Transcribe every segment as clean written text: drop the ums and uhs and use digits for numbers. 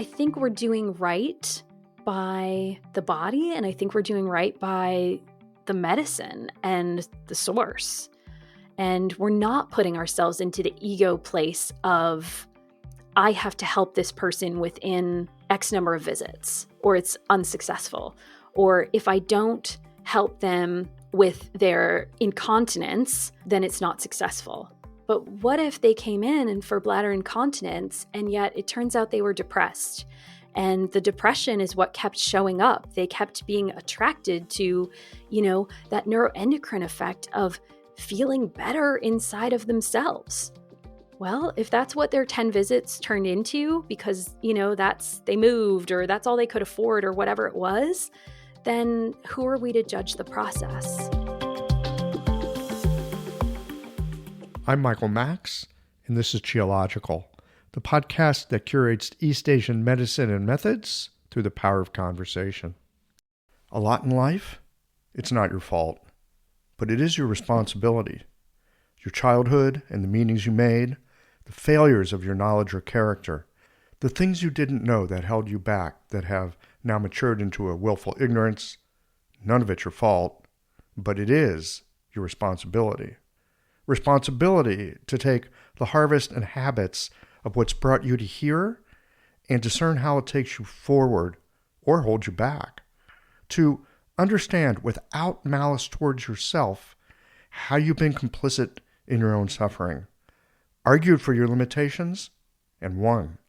I think we're doing right by the body, and I think we're doing right by the medicine and the source. And we're not putting ourselves into the ego place of, I have to help this person within X number of visits, or it's unsuccessful. Or if I don't help them with their incontinence, then it's not successful. But what if they came in and for bladder incontinence, and yet it turns out they were depressed? And the depression is what kept showing up. They kept being attracted to, that neuroendocrine effect of feeling better inside of themselves. Well, if that's what their 10 visits turned into because, they moved or that's all they could afford or whatever it was, then who are we to judge the process? I'm Michael Max, and this is Geological, the podcast that curates East Asian medicine and methods through the power of conversation. A lot in life, it's not your fault, but it is your responsibility. Your childhood and the meanings you made, the failures of your knowledge or character, the things you didn't know that held you back that have now matured into a willful ignorance, none of it's your fault, but it is your responsibility. Responsibility to take the harvest and habits of what's brought you to here and discern how it takes you forward or hold you back. To understand without malice towards yourself how you've been complicit in your own suffering, argued for your limitations, and won.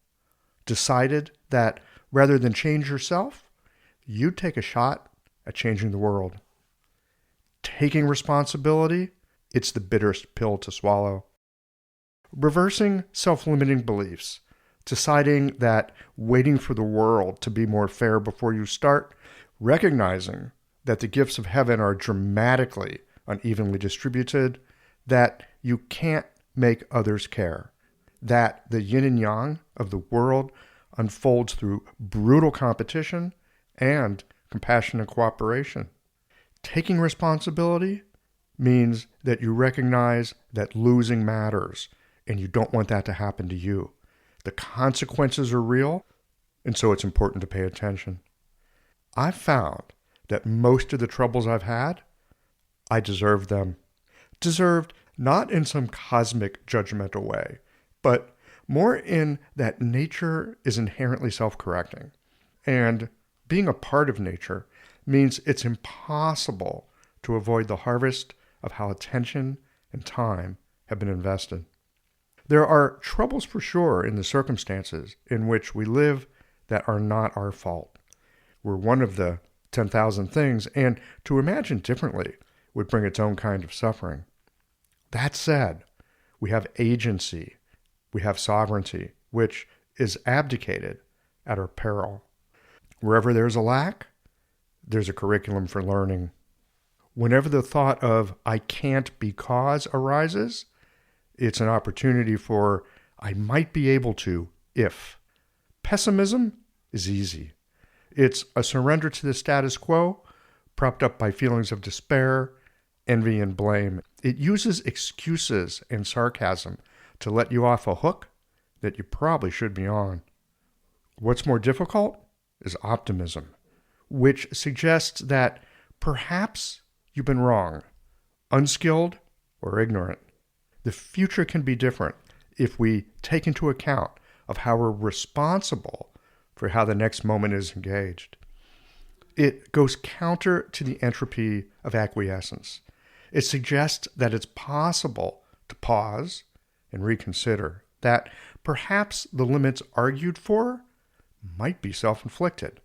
Decided that rather than change yourself, you'd take a shot at changing the world. Taking responsibility, it's the bitterest pill to swallow. Reversing self-limiting beliefs, deciding that waiting for the world to be more fair before you start, recognizing that the gifts of heaven are dramatically unevenly distributed, that you can't make others care, that the yin and yang of the world unfolds through brutal competition and compassion and cooperation. Taking responsibility means that you recognize that losing matters and you don't want that to happen to you. The consequences are real, and so it's important to pay attention. I've found that most of the troubles I've had, I deserved them. Deserved not in some cosmic judgmental way, but more in that nature is inherently self-correcting. And being a part of nature means it's impossible to avoid the harvest of how attention and time have been invested. There are troubles for sure in the circumstances in which we live that are not our fault. We're one of the 10,000 things, and to imagine differently would bring its own kind of suffering. That said, we have agency, we have sovereignty, which is abdicated at our peril. Wherever there's a lack, there's a curriculum for learning. Whenever the thought of I can't because arises, it's an opportunity for I might be able to if. Pessimism is easy. It's a surrender to the status quo, propped up by feelings of despair, envy, and blame. It uses excuses and sarcasm to let you off a hook that you probably should be on. What's more difficult is optimism, which suggests that perhaps you've been wrong, unskilled, or ignorant. The future can be different if we take into account of how we're responsible for how the next moment is engaged. It goes counter to the entropy of acquiescence. It suggests that it's possible to pause and reconsider, that perhaps the limits argued for might be self-inflicted,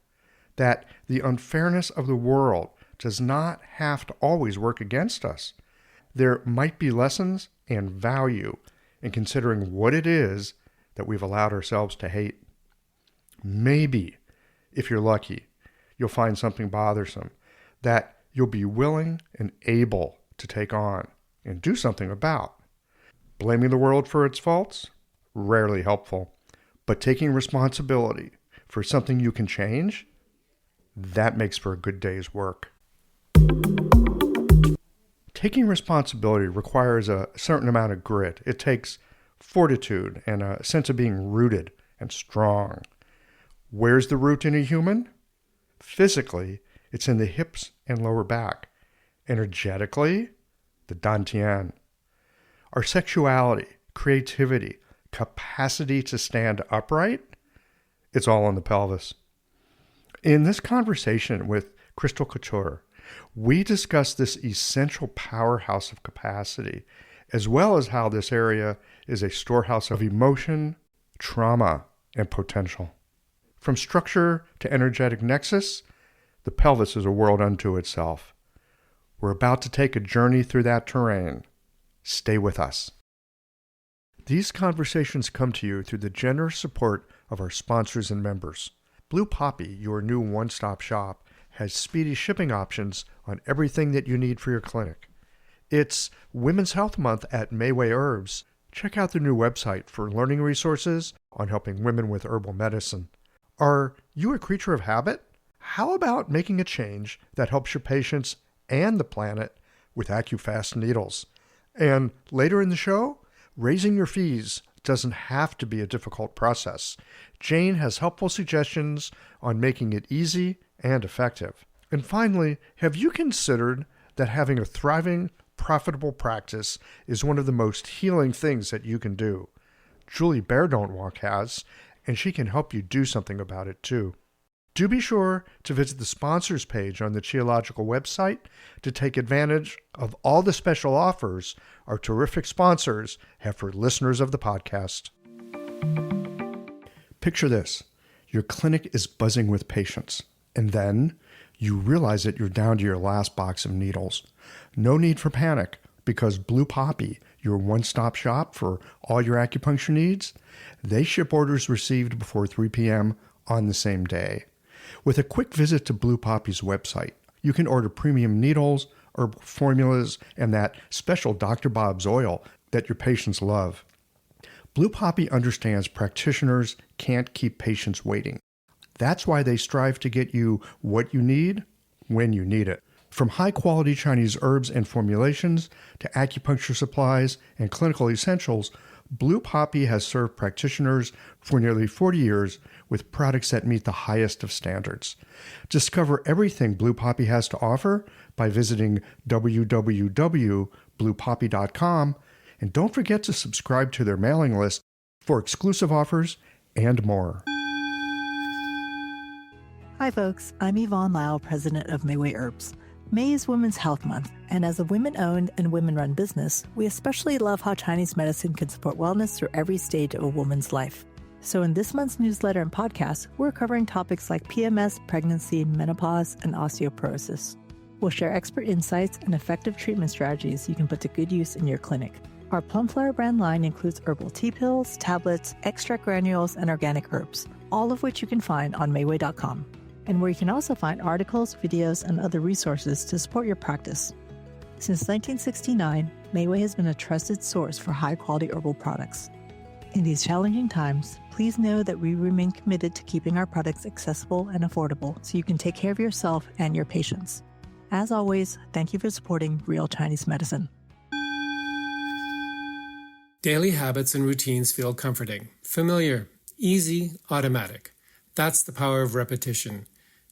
that the unfairness of the world does not have to always work against us. There might be lessons and value in considering what it is that we've allowed ourselves to hate. Maybe, if you're lucky, you'll find something bothersome that you'll be willing and able to take on and do something about. Blaming the world for its faults? Rarely helpful. But taking responsibility for something you can change? That makes for a good day's work. Taking responsibility requires a certain amount of grit. It takes fortitude and a sense of being rooted and strong. Where's the root in a human? Physically, it's in the hips and lower back. Energetically, the dantian. Our sexuality, creativity, capacity to stand upright, it's all in the pelvis. In this conversation with Krystal Couture, we discuss this essential powerhouse of capacity, as well as how this area is a storehouse of emotion, trauma, and potential. From structure to energetic nexus, the pelvis is a world unto itself. We're about to take a journey through that terrain. Stay with us. These conversations come to you through the generous support of our sponsors and members. Blue Poppy, your new one-stop shop, has speedy shipping options on everything that you need for your clinic. It's Women's Health Month at Mayway Herbs. Check out the new website for learning resources on helping women with herbal medicine. Are you a creature of habit? How about making a change that helps your patients and the planet with AccuFast needles? And later in the show, raising your fees doesn't have to be a difficult process. Jane has helpful suggestions on making it easy and effective. And finally, have you considered that having a thriving, profitable practice is one of the most healing things that you can do? Julie Bear Don't Walk has, and she can help you do something about it too. Do be sure to visit the sponsors page on the Qiological website to take advantage of all the special offers our terrific sponsors have for listeners of the podcast. Picture this. Your clinic is buzzing with patients, and then you realize that you're down to your last box of needles. No need for panic, because Blue Poppy, your one-stop shop for all your acupuncture needs, they ship orders received before 3 p.m. on the same day. With a quick visit to Blue Poppy's website, you can order premium needles, herbal formulas, and that special Dr. Bob's oil that your patients love. Blue Poppy understands practitioners can't keep patients waiting. That's why they strive to get you what you need when you need it. From high-quality Chinese herbs and formulations to acupuncture supplies and clinical essentials, Blue Poppy has served practitioners for nearly 40 years with products that meet the highest of standards. Discover everything Blue Poppy has to offer by visiting www.bluepoppy.com, and don't forget to subscribe to their mailing list for exclusive offers and more. Hi folks, I'm Yvonne Lau, president of Mayway Herbs. May is Women's Health Month, and as a women-owned and women-run business, we especially love how Chinese medicine can support wellness through every stage of a woman's life. So in this month's newsletter and podcast, we're covering topics like PMS, pregnancy, menopause, and osteoporosis. We'll share expert insights and effective treatment strategies you can put to good use in your clinic. Our Plumflower brand line includes herbal tea pills, tablets, extract granules, and organic herbs, all of which you can find on Mayway.com. And where you can also find articles, videos, and other resources to support your practice. Since 1969, Mayway has been a trusted source for high-quality herbal products. In these challenging times, please know that we remain committed to keeping our products accessible and affordable so you can take care of yourself and your patients. As always, thank you for supporting Real Chinese Medicine. Daily habits and routines feel comforting, familiar, easy, automatic. That's the power of repetition.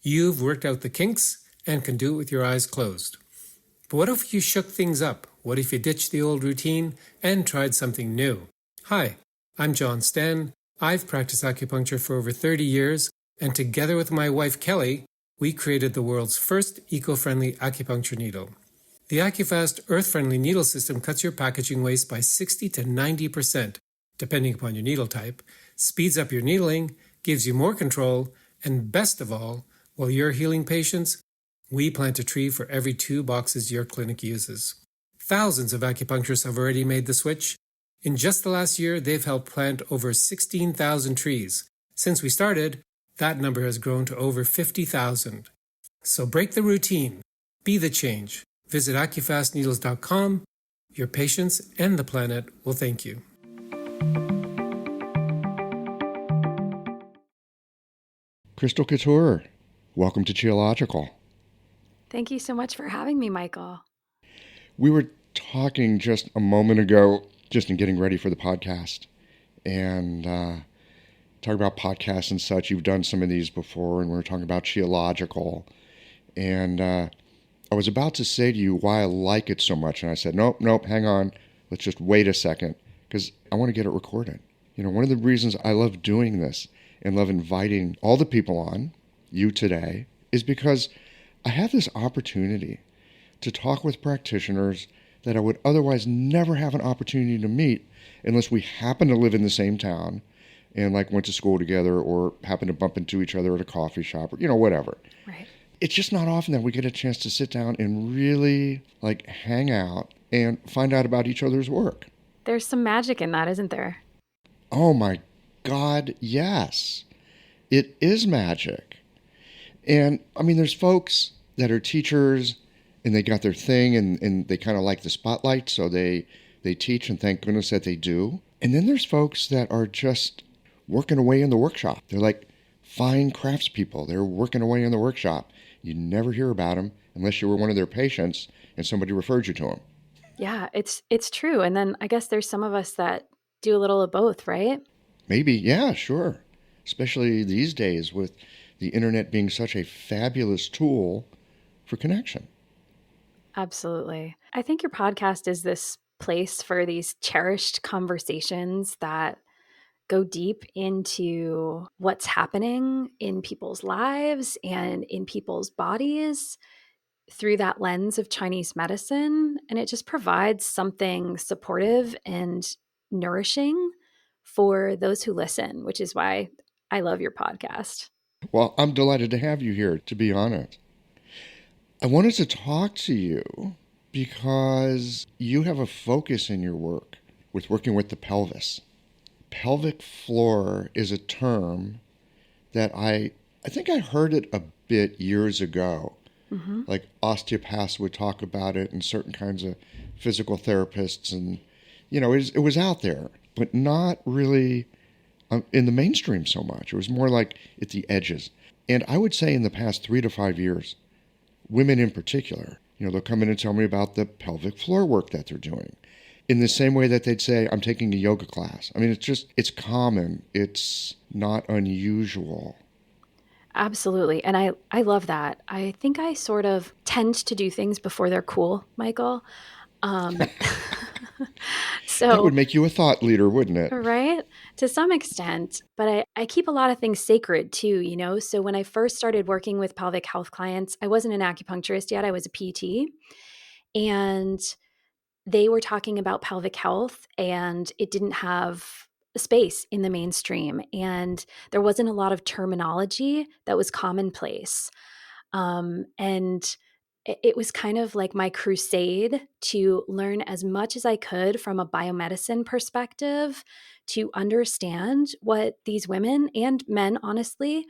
You've worked out the kinks and can do it with your eyes closed. But what if you shook things up? What if you ditched the old routine and tried something new? Hi, I'm John Sten. I've practiced acupuncture for over 30 years, and together with my wife Kelly, we created the world's first eco-friendly acupuncture needle. The AccuFast earth-friendly needle system cuts your packaging waste by 60 to 90%, depending upon your needle type, speeds up your needling, gives you more control, and best of all, while you're healing patients, we plant a tree for every 2 boxes your clinic uses. Thousands of acupuncturists have already made the switch. In just the last year, they've helped plant over 16,000 trees. Since we started, that number has grown to over 50,000. So break the routine. Be the change. Visit AccuFastNeedles.com. Your patients and the planet will thank you. Krystal Couture, welcome to Qiological. Thank you so much for having me, Michael. We were talking just a moment ago, just in getting ready for the podcast, and talking about podcasts and such. You've done some of these before, and we were talking about Qiological. And I was about to say to you why I like it so much. And I said, nope, hang on. Let's just wait a second, because I want to get it recorded. One of the reasons I love doing this and love inviting all the people on, you today, is because I have this opportunity to talk with practitioners that I would otherwise never have an opportunity to meet unless we happen to live in the same town and went to school together or happen to bump into each other at a coffee shop or, whatever. Right. It's just not often that we get a chance to sit down and really hang out and find out about each other's work. There's some magic in that, isn't there? Oh my God, yes. It is magic. And there's folks that are teachers and they got their thing and they kind of like the spotlight, so they teach, and thank goodness that they do. And then there's folks that are just working away in the workshop. They're like fine craftspeople. They're working away in the workshop. You never hear about them unless you were one of their patients and somebody referred you to them. Yeah, it's true. And then I guess there's some of us that do a little of both, right? Maybe, yeah, sure. Especially these days with the internet being such a fabulous tool for connection. Absolutely. I think your podcast is this place for these cherished conversations that go deep into what's happening in people's lives and in people's bodies through that lens of Chinese medicine. And it just provides something supportive and nourishing for those who listen, which is why I love your podcast. Well, I'm delighted to have you here, to be honest. I wanted to talk to you because you have a focus in your work with working with the pelvis. Pelvic floor is a term that I think I heard it a bit years ago. Mm-hmm. Like osteopaths would talk about it and certain kinds of physical therapists, and it was out there, but not really in the mainstream so much. It was more like at the edges. And I would say in the past 3 to 5 years, women in particular, they'll come in and tell me about the pelvic floor work that they're doing. In the same way that they'd say, I'm taking a yoga class. It's common. It's not unusual. Absolutely. And I love that. I think I sort of tend to do things before they're cool, Michael. So that would make you a thought leader, wouldn't it? Right? To some extent. But I keep a lot of things sacred too, So when I first started working with pelvic health clients, I wasn't an acupuncturist yet. I was a PT. And they were talking about pelvic health, and it didn't have a space in the mainstream. And there wasn't a lot of terminology that was commonplace. And it was kind of like my crusade to learn as much as I could from a biomedicine perspective to understand what these women and men, honestly,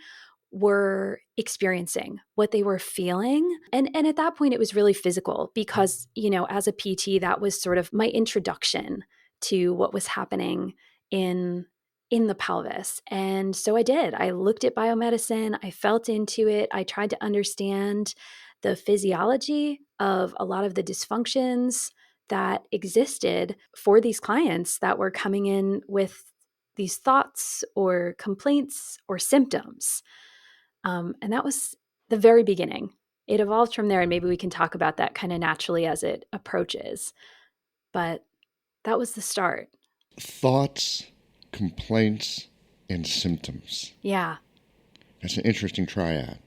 were experiencing, what they were feeling. And at that point, it was really physical because, as a PT, that was sort of my introduction to what was happening in the pelvis. And so I did. I looked at biomedicine, I felt into it, I tried to understand the physiology of a lot of the dysfunctions that existed for these clients that were coming in with these thoughts or complaints or symptoms. And that was the very beginning. It evolved from there, and maybe we can talk about that kind of naturally as it approaches. But that was the start. Thoughts, complaints, and symptoms. Yeah. That's an interesting triad.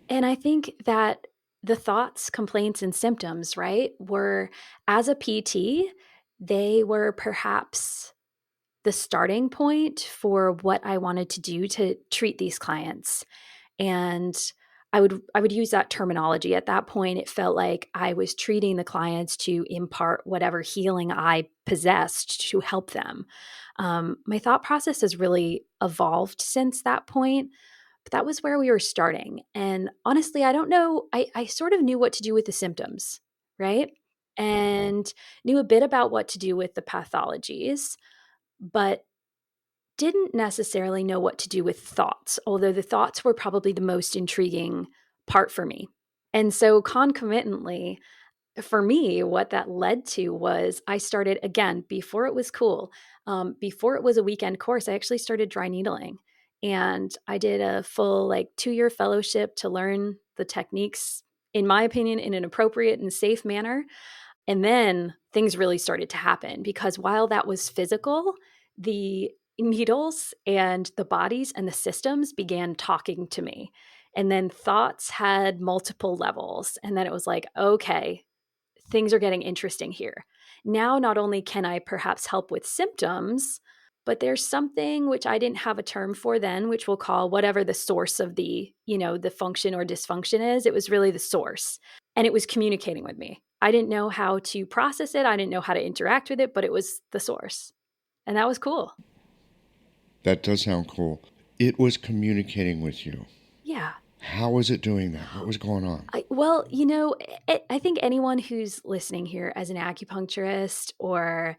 And I think that the thoughts, complaints, and symptoms, right, were, as a PT, they were perhaps the starting point for what I wanted to do to treat these clients. And I would use that terminology. At that point, it felt like I was treating the clients to impart whatever healing I possessed to help them. My thought process has really evolved since that point, but that was where we were starting. And honestly, I don't know. I sort of knew what to do with the symptoms, right? And knew a bit about what to do with the pathologies, but didn't necessarily know what to do with thoughts, although the thoughts were probably the most intriguing part for me. And so concomitantly, for me, what that led to was I started, again, before it was cool, before it was a weekend course, I actually started dry needling. And I did a full 2-year fellowship to learn the techniques, in my opinion, in an appropriate and safe manner. And then things really started to happen, because while that was physical, the needles and the bodies and the systems began talking to me. And then thoughts had multiple levels. And then it was like, okay, things are getting interesting here. Now, not only can I perhaps help with symptoms, but there's something which I didn't have a term for then, which we'll call whatever the source of the function or dysfunction is. It was really the source, and it was communicating with me. I didn't know how to process it. I didn't know how to interact with it, but it was the source. And that was cool. That does sound cool. It was communicating with you. Yeah. How was it doing that? What was going on? I think anyone who's listening here as an acupuncturist or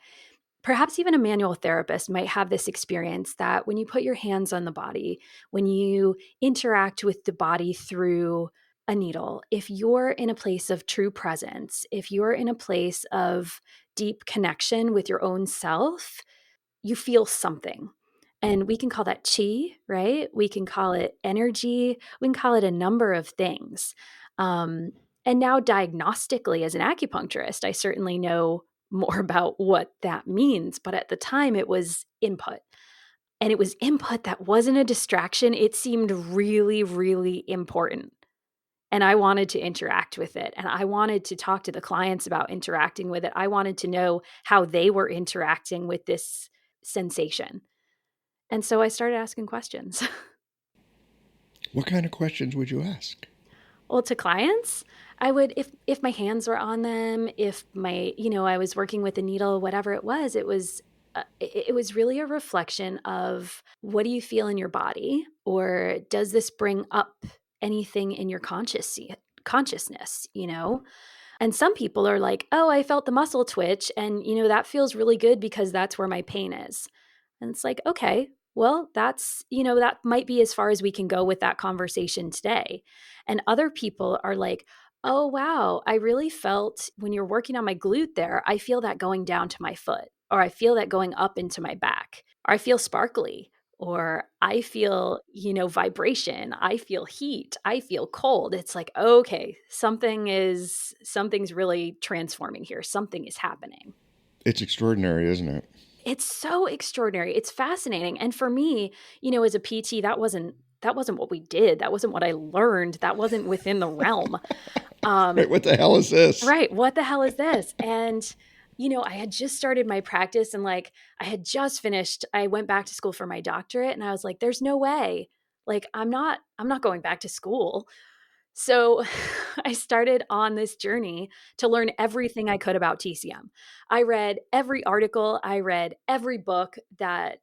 perhaps even a manual therapist might have this experience that when you put your hands on the body, when you interact with the body through a needle, if you're in a place of true presence, if you're in a place of deep connection with your own self, you feel something. And we can call that chi, right? We can call it energy. We can call it a number of things. Um, and now, diagnostically, as an acupuncturist, I certainly know more about what that means. But at the time, it was input. And it was input that wasn't a distraction. It seemed really, really important. And I wanted to interact with it. And I wanted to talk to the clients about interacting with it. I wanted to know how they were interacting with this sensation. And so I started asking questions. What kind of questions would you ask? Well, to clients, I would, if my hands were on them, if I was working with a needle, whatever it was, it was really a reflection of, what do you feel in your body? Or does this bring up anything in your consciousness, And some people are like, oh, I felt the muscle twitch. And, that feels really good because that's where my pain is. And it's like, okay, well, that might be as far as we can go with that conversation today. And other people are like, oh, wow, I really felt when you're working on my glute there, I feel that going down to my foot, or I feel that going up into my back, or I feel sparkly, or I feel, vibration, I feel heat, I feel cold. It's like, okay, something's really transforming here. Something is happening. It's extraordinary, isn't it? It's so extraordinary. It's fascinating. And for me, as a PT, that wasn't what we did. That wasn't what I learned. That wasn't within the realm. Right, what the hell is this? Right. What the hell is this? And I had just started my practice, and I had just finished. I went back to school for my doctorate, and I was like, there's no way. I'm not going back to school. So I started on this journey to learn everything I could about TCM. I read every article, I read every book that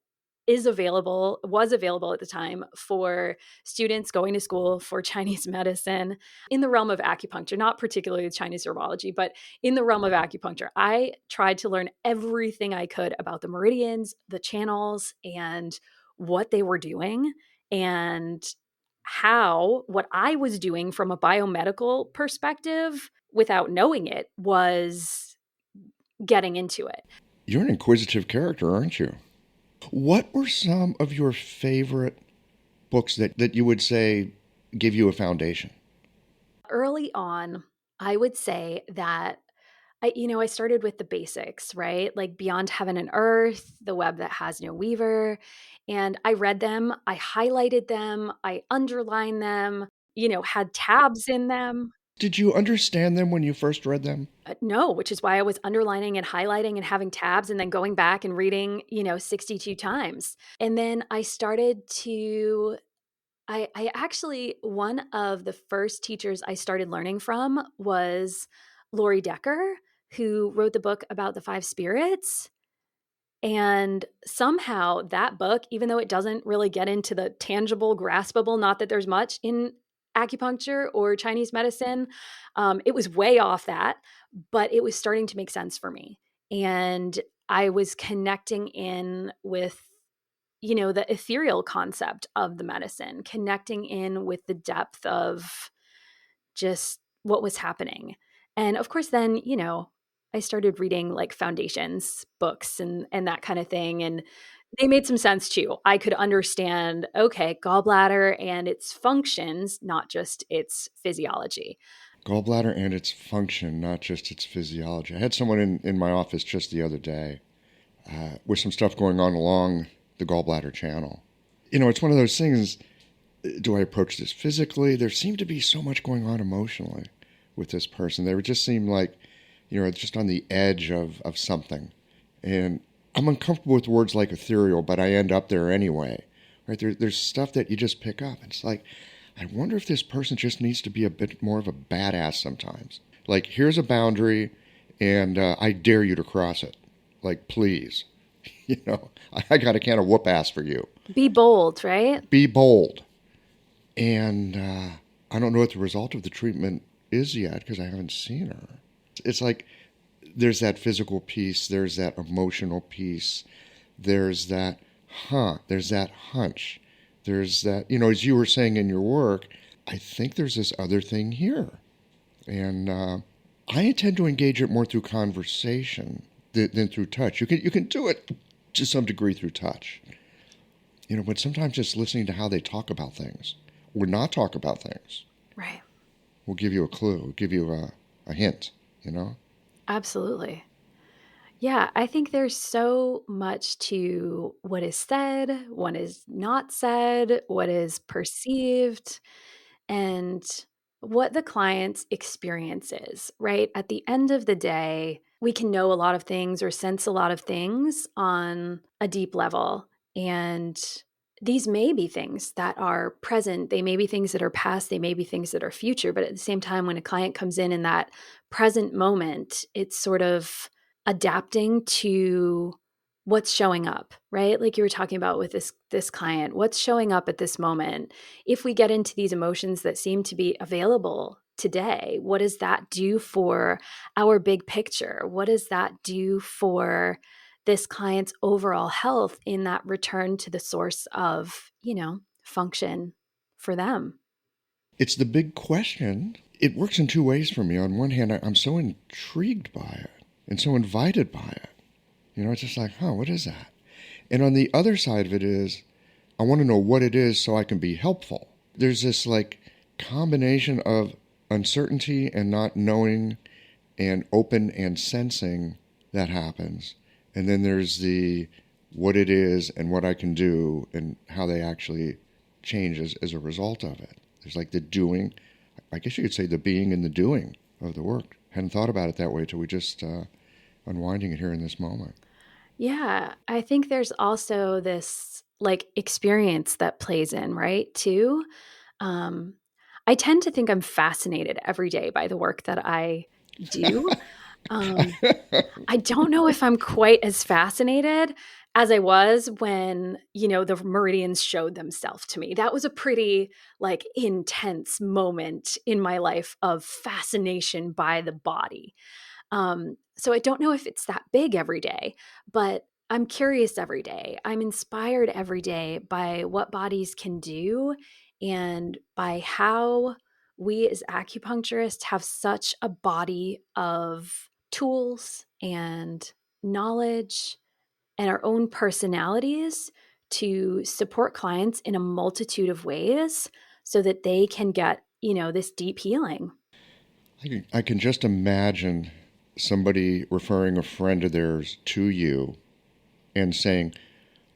was available at the time for students going to school for Chinese medicine in the realm of acupuncture, not particularly Chinese herbology, but in the realm of acupuncture. I tried to learn everything I could about the meridians, the channels, and what they were doing, and how what I was doing from a biomedical perspective without knowing it was getting into it. You're an inquisitive character, aren't you? What were some of your favorite books that you would say give you a foundation? Early on, I would say that I started with the basics, right? Like Beyond Heaven and Earth, The Web That Has No Weaver. And I read them, I highlighted them, I underlined them, had tabs in them. Did you understand them when you first read them? No, which is why I was underlining and highlighting and having tabs and then going back and reading, 62 times. And then I started to I actually, one of the first teachers I started learning from was Lori Decker, who wrote the book about the 5 spirits. And somehow that book, even though it doesn't really get into the tangible, graspable, not that there's much in acupuncture or Chinese medicine, it was way off that, but it was starting to make sense for me. And I was connecting in with the ethereal concept of the medicine, connecting in with the depth of just what was happening. And of course, then, I started reading like foundations books and that kind of thing. And they made some sense too. I could understand, okay, gallbladder and its functions, not just its physiology. Gallbladder and its function, not just its physiology. I had someone in my office just the other day with some stuff going on along the gallbladder channel. It's one of those things. Do I approach this physically? There seemed to be so much going on emotionally with this person. They would just seem like, just on the edge of something. And I'm uncomfortable with words like ethereal, but I end up there anyway. Right? There's stuff that you just pick up. It's like, I wonder if this person just needs to be a bit more of a badass sometimes. Like, here's a boundary, and I dare you to cross it. Like, please. I got a can of whoop ass for you. Be bold, right? Be bold. And I don't know what the result of the treatment is yet because I haven't seen her. It's like there's that physical piece, there's that emotional piece, there's that there's that hunch, there's that, as you were saying in your work, I think there's this other thing here. And I intend to engage it more through conversation than through touch. You can do it to some degree through touch. But sometimes just listening to how they talk about things or not talk about things. Right. Will give you a clue, give you a hint, Absolutely. Yeah, I think there's so much to what is said, what is not said, what is perceived, and what the client's experience is, right? At the end of the day, we can know a lot of things or sense a lot of things on a deep level. And these may be things that are present. They may be things that are past. They may be things that are future. But at the same time, when a client comes in that present moment, it's sort of adapting to what's showing up, right? Like you were talking about with this client, what's showing up at this moment. If we get into these emotions that seem to be available today, what does that do for our big picture? What does that do for this client's overall health in that return to the source of, function for them? It's the big question. It works in two ways for me. On one hand, I'm so intrigued by it and so invited by it. It's just like, what is that? And on the other side of it is, I want to know what it is so I can be helpful. There's this like combination of uncertainty and not knowing and open and sensing that happens. And then there's the what it is and what I can do and how they actually change as a result of it. There's like the doing, I guess you could say the being and the doing of the work. Hadn't thought about it that way till we just unwinding it here in this moment. Yeah, I think there's also this like experience that plays in, right? Too. Um, I tend to think I'm fascinated every day by the work that I do. Um, I don't know if I'm quite as fascinated as I was when, the meridians showed themselves to me. That was a pretty like intense moment in my life of fascination by the body. So I don't know if it's that big every day, but I'm curious every day. I'm inspired every day by what bodies can do and by how we as acupuncturists have such a body of tools and knowledge and our own personalities to support clients in a multitude of ways so that they can get, this deep healing. I can just imagine somebody referring a friend of theirs to you and saying,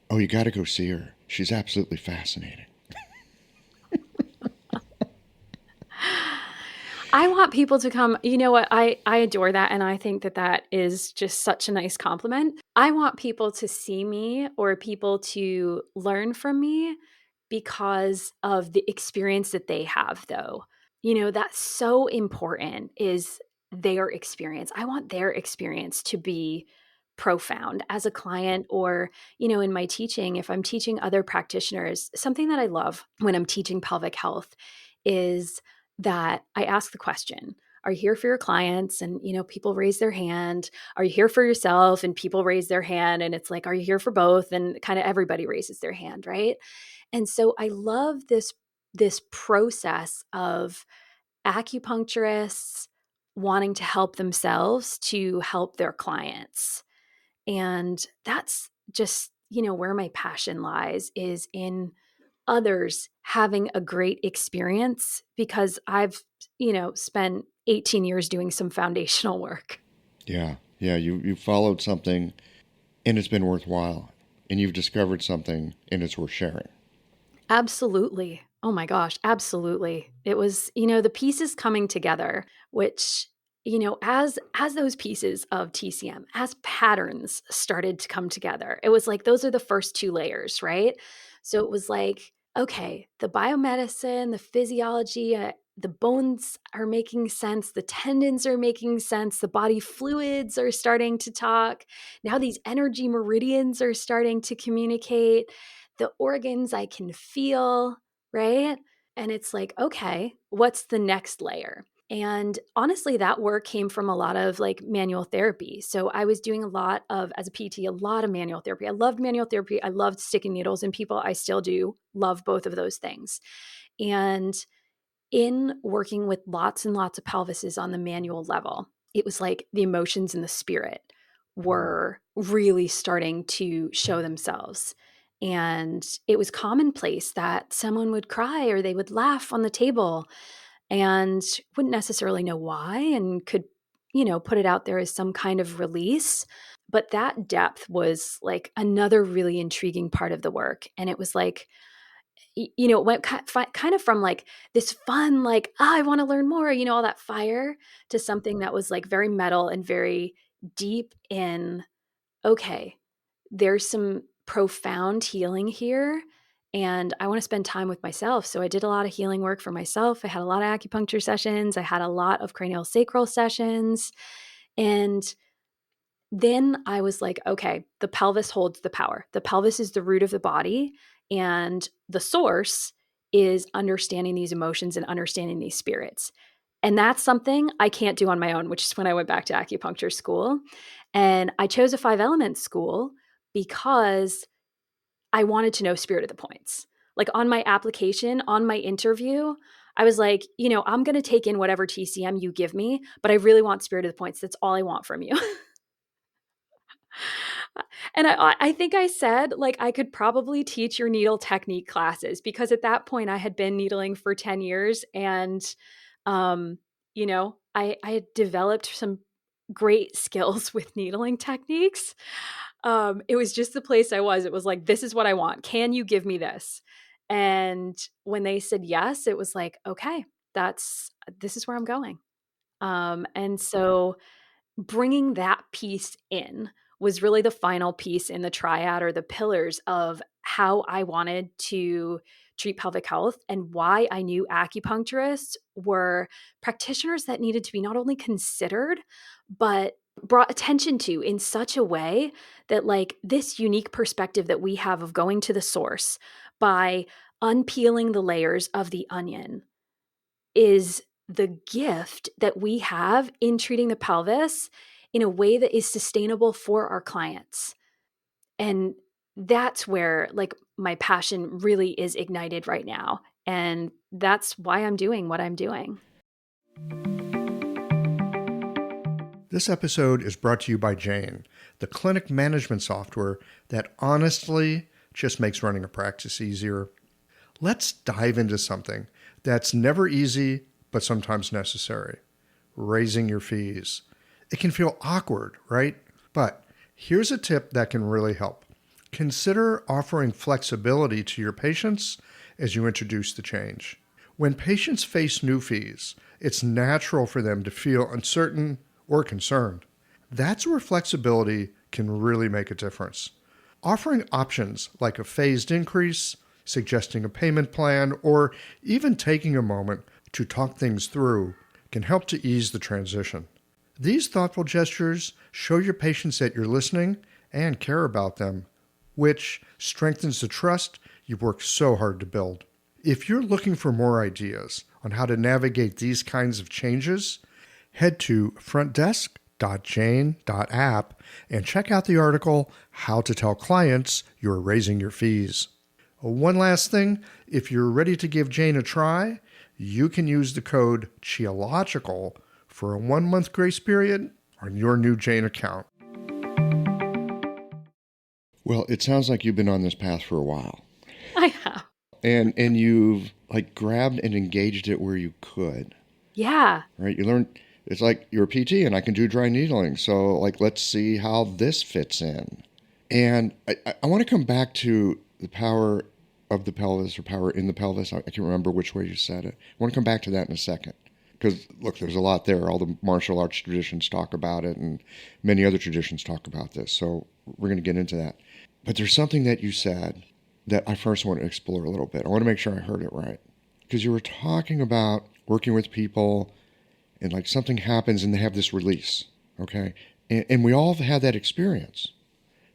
"Oh, you got to go see her. She's absolutely fascinating." I want people to come. You know what? I adore that. And I think that is just such a nice compliment. I want people to see me or people to learn from me because of the experience that they have, though. That's so important is their experience. I want their experience to be profound as a client or, in my teaching, if I'm teaching other practitioners, something that I love when I'm teaching pelvic health is that I ask the question, are you here for your clients? And, people raise their hand. Are you here for yourself? And people raise their hand. And it's like, are you here for both? And kind of everybody raises their hand, right? And so I love this process of acupuncturists wanting to help themselves to help their clients. And that's just, where my passion lies is in others having a great experience, because I've, spent 18 years doing some foundational work. Yeah. Yeah. You followed something and it's been worthwhile, and you've discovered something and it's worth sharing. Absolutely. Oh my gosh, absolutely. It was, the pieces coming together, which, as those pieces of TCM, as patterns started to come together, it was like those are the first two layers, right? So it was like, okay, the biomedicine, the physiology, the bones are making sense, the tendons are making sense, the body fluids are starting to talk. Now these energy meridians are starting to communicate. The organs I can feel, right? And it's like, okay, what's the next layer? And honestly, that work came from a lot of like manual therapy. So I was doing a lot of, as a PT, a lot of manual therapy. I loved manual therapy. I loved sticking needles in people. I still do love both of those things. And in working with lots and lots of pelvises on the manual level, it was like the emotions and the spirit were really starting to show themselves. And it was commonplace that someone would cry or they would laugh on the table and wouldn't necessarily know why, and could, put it out there as some kind of release. But that depth was like another really intriguing part of the work. And it was like, it went kind of from like this fun, like, I want to learn more, all that fire, to something that was like very metal and very deep in, okay, there's some profound healing here. And I want to spend time with myself. So I did a lot of healing work for myself. I had a lot of acupuncture sessions. I had a lot of cranial sacral sessions. And then I was like, okay, the pelvis holds the power. The pelvis is the root of the body, and the source is understanding these emotions and understanding these spirits. And that's something I can't do on my own, which is when I went back to acupuncture school. And I chose a 5 element school because I wanted to know spirit of the points. Like on my application, on my interview, I was like, I'm going to take in whatever TCM you give me, but I really want spirit of the points. That's all I want from you. And I think I said, like, I could probably teach your needle technique classes, because at that point I had been needling for 10 years, and, I had developed some great skills with needling techniques. It was just the place I was. It was like, this is what I want. Can you give me this? And when they said yes, it was like, okay, this is where I'm going. And so bringing that piece in was really the final piece in the triad, or the pillars of how I wanted to treat pelvic health, and why I knew acupuncturists were practitioners that needed to be not only considered, but brought attention to in such a way that, like, this unique perspective that we have of going to the source by unpeeling the layers of the onion is the gift that we have in treating the pelvis in a way that is sustainable for our clients. And that's where, like, my passion really is ignited right now. And that's why I'm doing what I'm doing. This episode is brought to you by Jane, the clinic management software that honestly just makes running a practice easier. Let's dive into something that's never easy, but sometimes necessary: raising your fees. It can feel awkward, right? But here's a tip that can really help. Consider offering flexibility to your patients as you introduce the change. When patients face new fees, it's natural for them to feel uncertain or concerned. That's where flexibility can really make a difference. Offering options like a phased increase, suggesting a payment plan, or even taking a moment to talk things through can help to ease the transition. These thoughtful gestures show your patients that you're listening and care about them, which strengthens the trust you've worked so hard to build. If you're looking for more ideas on how to navigate these kinds of changes, head to frontdesk.jane.app and check out the article, How to Tell Clients You're Raising Your Fees. One last thing, if you're ready to give Jane a try, you can use the code CHIOLOGICAL for a 1-month grace period on your new Jane account. Well, it sounds like you've been on this path for a while. I have. And you've like grabbed and engaged it where you could. Yeah. Right? You learned it's like you're a PT and I can do dry needling. So like let's see how this fits in. And I want to come back to the power of the pelvis or power in the pelvis. I can't remember which way you said it. I want to come back to that in a second. Because, look, there's a lot there. All the martial arts traditions talk about it, and many other traditions talk about this. So we're going to get into that. But there's something that you said that I first want to explore a little bit. I want to make sure I heard it right. Because you were talking about working with people, and like something happens and they have this release, okay? And we all have had that experience.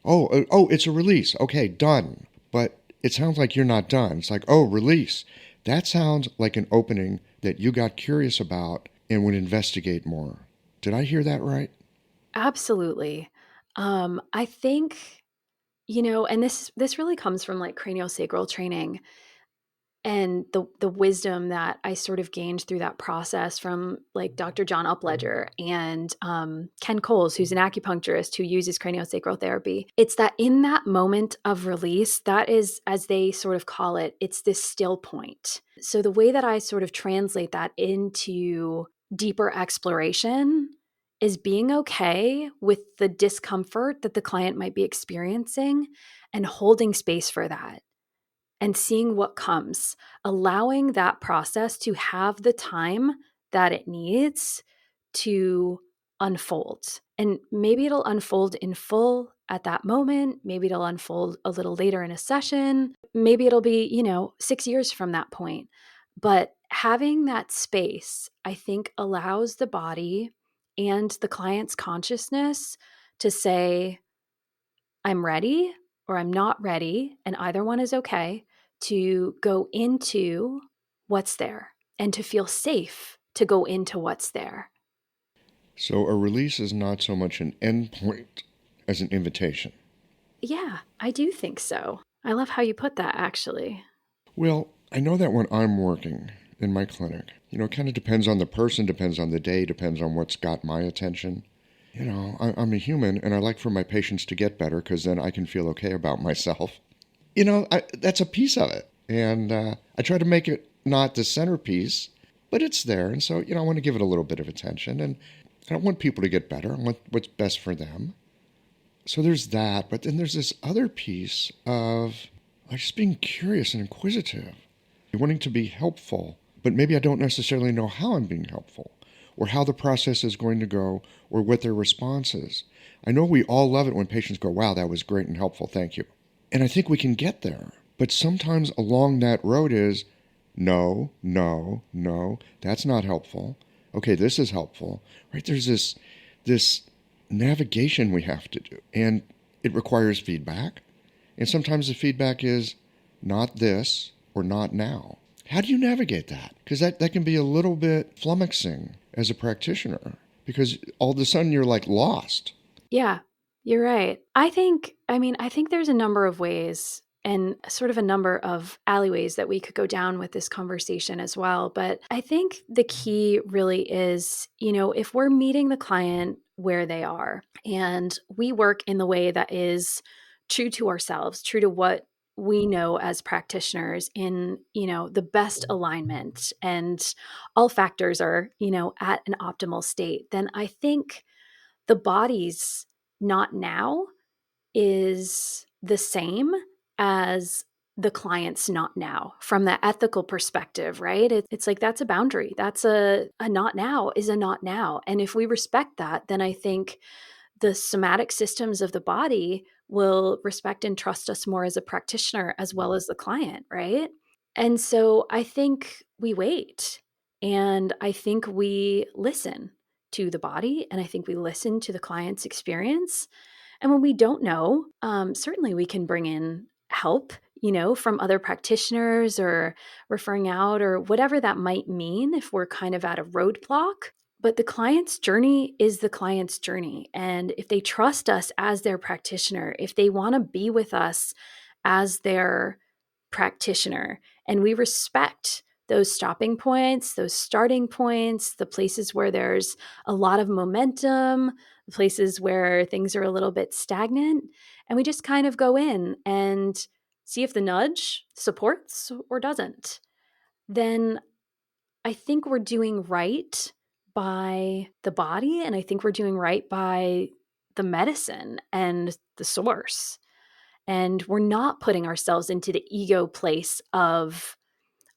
Oh, it's a release. Okay, done. But it sounds like you're not done. It's like, oh, release. That sounds like an opening that you got curious about and would investigate more. Did I hear that right? Absolutely. I think, and this really comes from like craniosacral training and the wisdom that I sort of gained through that process from like Dr. John Upledger and Ken Coles, who's an acupuncturist who uses craniosacral therapy. It's that in that moment of release, that is, as they sort of call it, it's this still point. So the way that I sort of translate that into deeper exploration is being okay with the discomfort that the client might be experiencing and holding space for that and seeing what comes, allowing that process to have the time that it needs to unfold. And maybe it'll unfold in full at that moment. Maybe it'll unfold a little later in a session. Maybe it'll be, 6 years from that point. But having that space, I think, allows the body and the client's consciousness to say, I'm ready or I'm not ready, and either one is okay, to go into what's there and to feel safe to go into what's there. So a release is not so much an endpoint as an invitation. Yeah, I do think so. I love how you put that, actually. Well, I know that when I'm working in my clinic, it kind of depends on the person, depends on the day, depends on what's got my attention. I'm a human and I like for my patients to get better because then I can feel okay about myself. That's a piece of it. And I try to make it not the centerpiece, but it's there. And so, I want to give it a little bit of attention. And I don't want people to get better. I want what's best for them. So there's that. But then there's this other piece of like just being curious and inquisitive, wanting to be helpful, but maybe I don't necessarily know how I'm being helpful or how the process is going to go or what their response is. I know we all love it when patients go, wow, that was great and helpful, thank you. And I think we can get there. But sometimes along that road is, no, that's not helpful. Okay, this is helpful, right? There's this navigation we have to do. And it requires feedback. And sometimes the feedback is not this or not now. How do you navigate that? Because that can be a little bit flummoxing as a practitioner because all of a sudden you're like lost. Yeah, you're right. I think there's a number of ways and sort of a number of alleyways that we could go down with this conversation as well. But I think the key really is, if we're meeting the client where they are and we work in the way that is true to ourselves, true to what we know as practitioners in, the best alignment and all factors are, at an optimal state, then I think the body's not now is the same as the client's not now from the ethical perspective, right? It's like that's a boundary. That's a not now is a not now. And if we respect that, then I think the somatic systems of the body will respect and trust us more as a practitioner as well as the client, right? And so I think we wait and I think we listen to the body and I think we listen to the client's experience. And when we don't know, certainly we can bring in help, from other practitioners or referring out or whatever that might mean if we're kind of at a roadblock. But the client's journey is the client's journey. And if they trust us as their practitioner, if they want to be with us as their practitioner, and we respect those stopping points, those starting points, the places where there's a lot of momentum, the places where things are a little bit stagnant. And we just kind of go in and see if the nudge supports or doesn't. Then I think we're doing right by the body, and I think we're doing right by the medicine and the source. And we're not putting ourselves into the ego place of,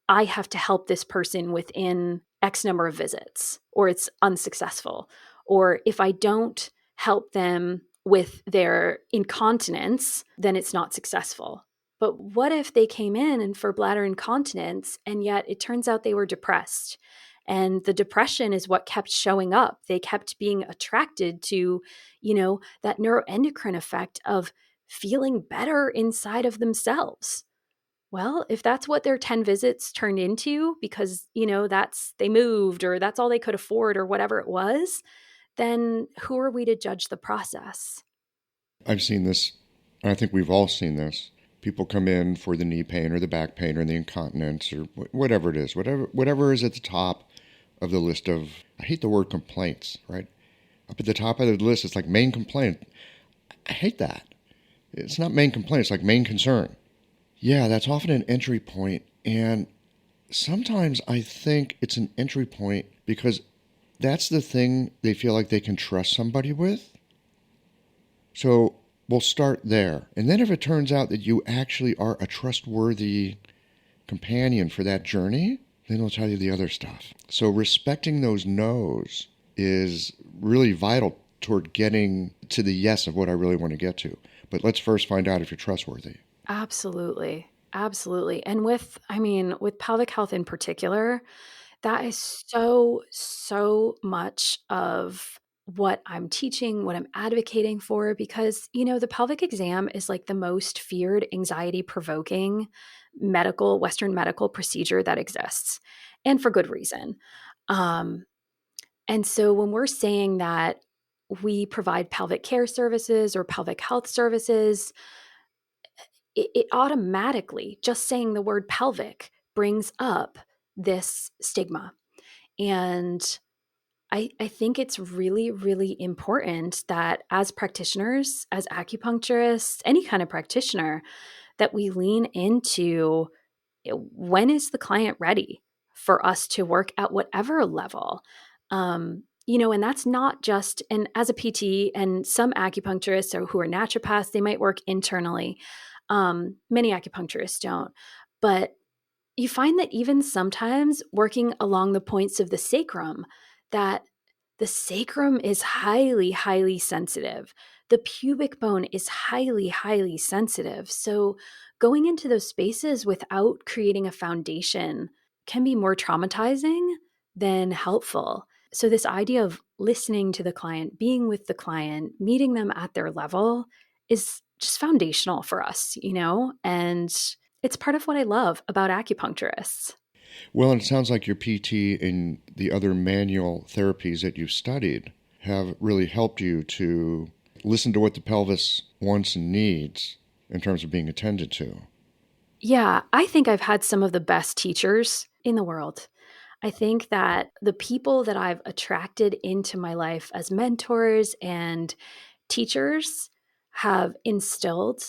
I have to help this person within X number of visits, or it's unsuccessful. Or if I don't help them with their incontinence, then it's not successful. But what if they came in and for bladder incontinence, and yet it turns out they were depressed? And the depression is what kept showing up. They kept being attracted to, that neuroendocrine effect of feeling better inside of themselves. Well, if that's what their 10 visits turned into because, they moved or that's all they could afford or whatever it was, then who are we to judge the process? I've seen this, and I think we've all seen this. People come in for the knee pain or the back pain or the incontinence or whatever it is, whatever is at the top of the list of, I hate the word complaints, right? Up at the top of the list, it's like main complaint. I hate that. It's not main complaint, it's like main concern. Yeah, that's often an entry point, and sometimes I think it's an entry point because that's the thing they feel like they can trust somebody with. So we'll start there. And then if it turns out that you actually are a trustworthy companion for that journey, then we'll tell you the other stuff. So respecting those no's is really vital toward getting to the yes of what I really want to get to. But let's first find out if you're trustworthy. Absolutely. Absolutely. And with pelvic health in particular, that is so much of what I'm teaching, what I'm advocating for, because, the pelvic exam is like the most feared, anxiety provoking Western medical procedure that exists, and for good reason. And so when we're saying that we provide pelvic care services or pelvic health services, it automatically, just saying the word pelvic brings up this stigma. And I think it's really, really important that as practitioners, as acupuncturists, any kind of practitioner, that we lean into when is the client ready for us to work at whatever level. And that's not just, and as a PT and some acupuncturists who are naturopaths, they might work internally. Many acupuncturists don't. But you find that even sometimes working along the points of the sacrum, that the sacrum is highly, highly sensitive. The pubic bone is highly, highly sensitive. So going into those spaces without creating a foundation can be more traumatizing than helpful. So this idea of listening to the client, being with the client, meeting them at their level is just foundational for us, and it's part of what I love about acupuncturists. Well, and it sounds like your PT and the other manual therapies that you've studied have really helped you to listen to what the pelvis wants and needs in terms of being attended to. Yeah, I think I've had some of the best teachers in the world. I think that the people that I've attracted into my life as mentors and teachers have instilled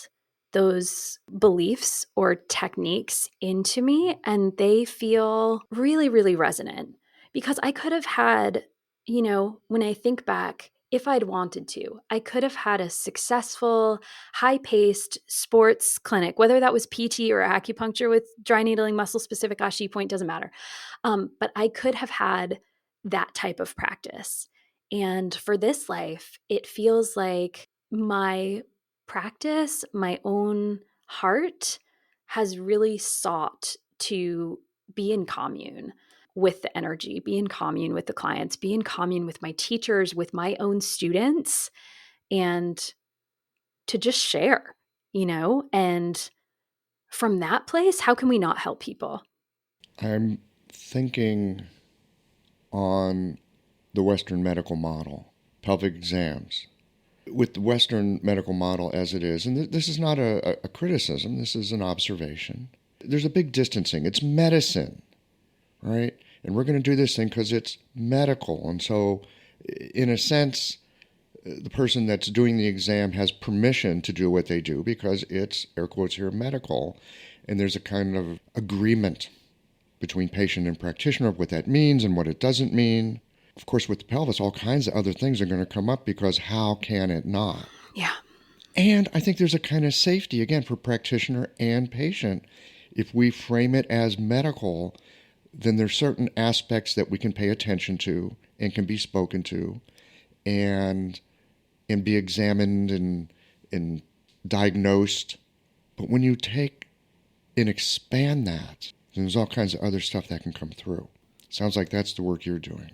those beliefs or techniques into me, and they feel really, really resonant because I could have had, when I think back, if I'd wanted to, I could have had a successful, high-paced sports clinic, whether that was PT or acupuncture with dry needling, muscle-specific Ashi point, doesn't matter. But I could have had that type of practice. And for this life, it feels like my practice, my own heart has really sought to be in commune with the energy, be in commune with the clients, be in commune with my teachers, with my own students, and to just share, and from that place, how can we not help people? I'm thinking on the Western medical model, pelvic exams. With the Western medical model as it is, and this is not a criticism, this is an observation, there's a big distancing. It's medicine. right? And we're going to do this thing because it's medical. And so, in a sense, the person that's doing the exam has permission to do what they do because it's, air quotes here, medical. And there's a kind of agreement between patient and practitioner of what that means and what it doesn't mean. Of course, with the pelvis, all kinds of other things are going to come up because how can it not? Yeah. And I think there's a kind of safety, again, for practitioner and patient. If we frame it as medical, then there's certain aspects that we can pay attention to and can be spoken to and be examined and diagnosed. But when you take and expand that, then there's all kinds of other stuff that can come through. Sounds like that's the work you're doing.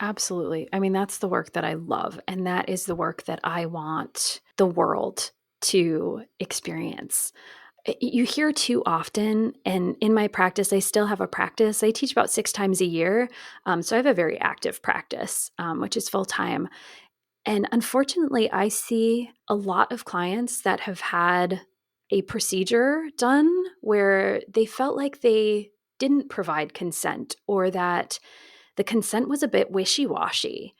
Absolutely. I mean, that's the work that I love. And that is the work that I want the world to experience. You hear too often, and in my practice, I still have a practice. I teach about 6 times a year. So I have a very active practice, which is full time. And unfortunately, I see a lot of clients that have had a procedure done where they felt like they didn't provide consent or that the consent was a bit wishy-washy.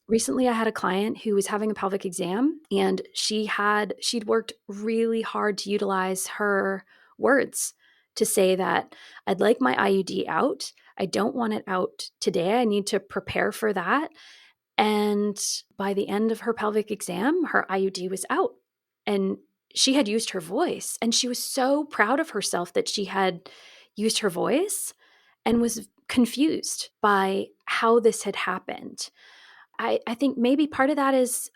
Recently, I had a client who was having a pelvic exam, and she'd worked really hard to utilize her words to say that I'd like my IUD out. I don't want it out today. I need to prepare for that. And by the end of her pelvic exam, her IUD was out. And she had used her voice. And she was so proud of herself that she had used her voice and was confused by how this had happened. I think maybe part of that is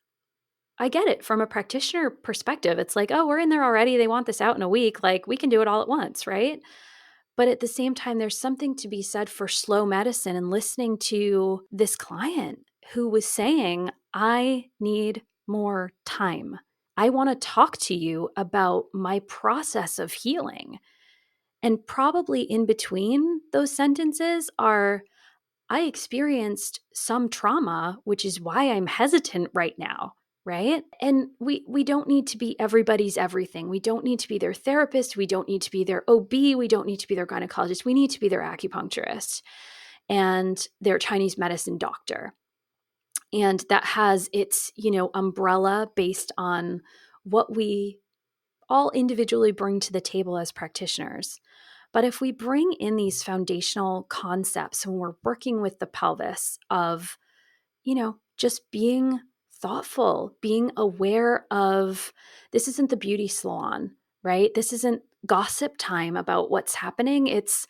I get it from a practitioner perspective. It's like, oh, we're in there already. They want this out in a week. Like, we can do it all at once, right? But at the same time, there's something to be said for slow medicine and listening to this client who was saying, I need more time. I want to talk to you about my process of healing. And probably in between those sentences are, I experienced some trauma, which is why I'm hesitant right now, right? And we don't need to be everybody's everything. We don't need to be their therapist. We don't need to be their OB. We don't need to be their gynecologist. We need to be their acupuncturist and their Chinese medicine doctor. And that has its, umbrella based on what we all individually bring to the table as practitioners. But if we bring in these foundational concepts when we're working with the pelvis of, just being thoughtful, being aware of this isn't the beauty salon, right? This isn't gossip time about what's happening. It's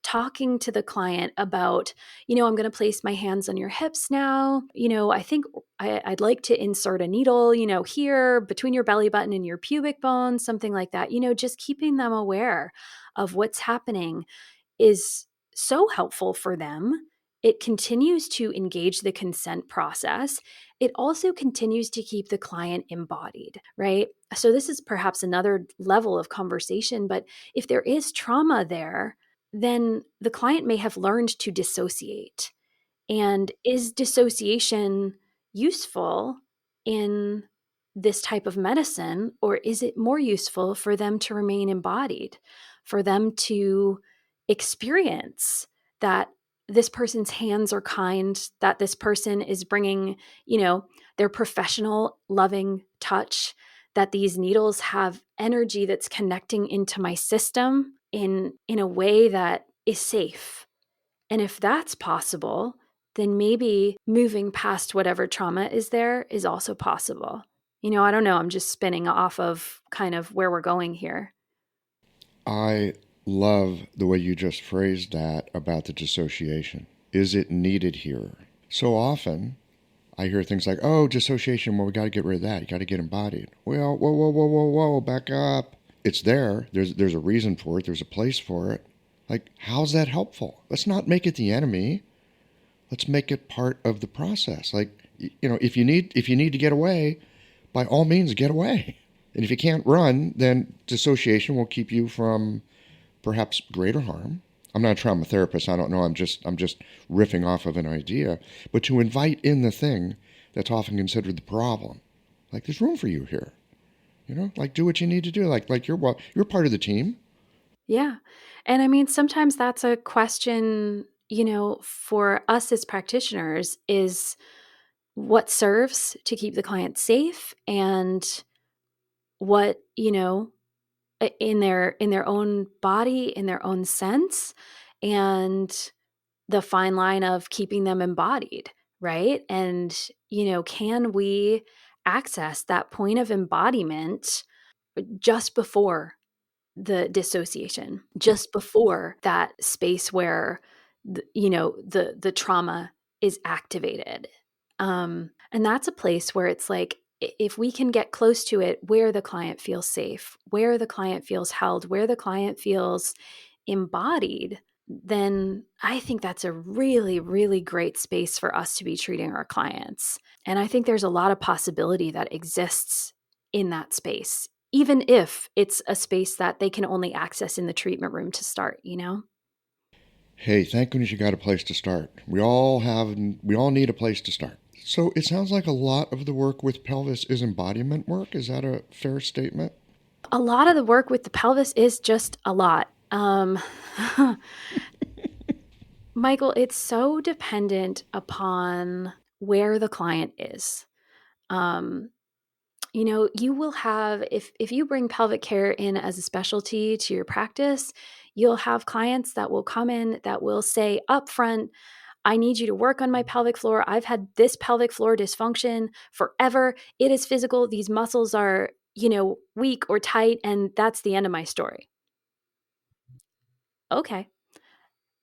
talking to the client about, I'm going to place my hands on your hips now. I think I'd like to insert a needle, here between your belly button and your pubic bone, something like that. Just keeping them aware of what's happening is so helpful for them. It continues to engage the consent process. It also continues to keep the client embodied, right? So this is perhaps another level of conversation, but if there is trauma there, then the client may have learned to dissociate. And is dissociation useful in this type of medicine, or is it more useful for them to remain embodied, for them to experience that this person's hands are kind, that this person is bringing, their professional, loving touch, that these needles have energy that's connecting into my system in a way that is safe. And if that's possible, then maybe moving past whatever trauma is there is also possible. I don't know. I'm just spinning off of kind of where we're going here. I love the way you just phrased that about the dissociation. Is it needed here? So often I hear things like, oh, dissociation, well, we got to get rid of that. You got to get embodied. Well, whoa, back up. It's there. There's a reason for it. There's a place for it. Like, how's that helpful? Let's not make it the enemy. Let's make it part of the process. Like, if you need to get away, by all means, get away. And if you can't run, then dissociation will keep you from perhaps greater harm. I'm not a trauma therapist. I don't know. I'm just riffing off of an idea. But to invite in the thing that's often considered the problem, like there's room for you here. Like do what you need to do. Like you're part of the team. Yeah. And I mean, sometimes that's a question, for us as practitioners is what serves to keep the client safe and what, in their own body, in their own sense, and the fine line of keeping them embodied, right? And, can we access that point of embodiment just before the dissociation, just before that space where the trauma is activated. And that's a place where it's like, if we can get close to it, where the client feels safe, where the client feels held, where the client feels embodied, then I think that's a really, really great space for us to be treating our clients. And I think there's a lot of possibility that exists in that space, even if it's a space that they can only access in the treatment room to start. Hey, thank goodness you got a place to start. We all need a place to start. So it sounds like a lot of the work with pelvis is embodiment work. Is that a fair statement? A lot of the work with the pelvis is just a lot. Michael, it's so dependent upon where the client is. Um, you will have, if you bring pelvic care in as a specialty to your practice, you'll have clients that will come in that will say upfront, I need you to work on my pelvic floor. I've had this pelvic floor dysfunction forever. It is physical. These muscles are, weak or tight, and that's the end of my story. Okay.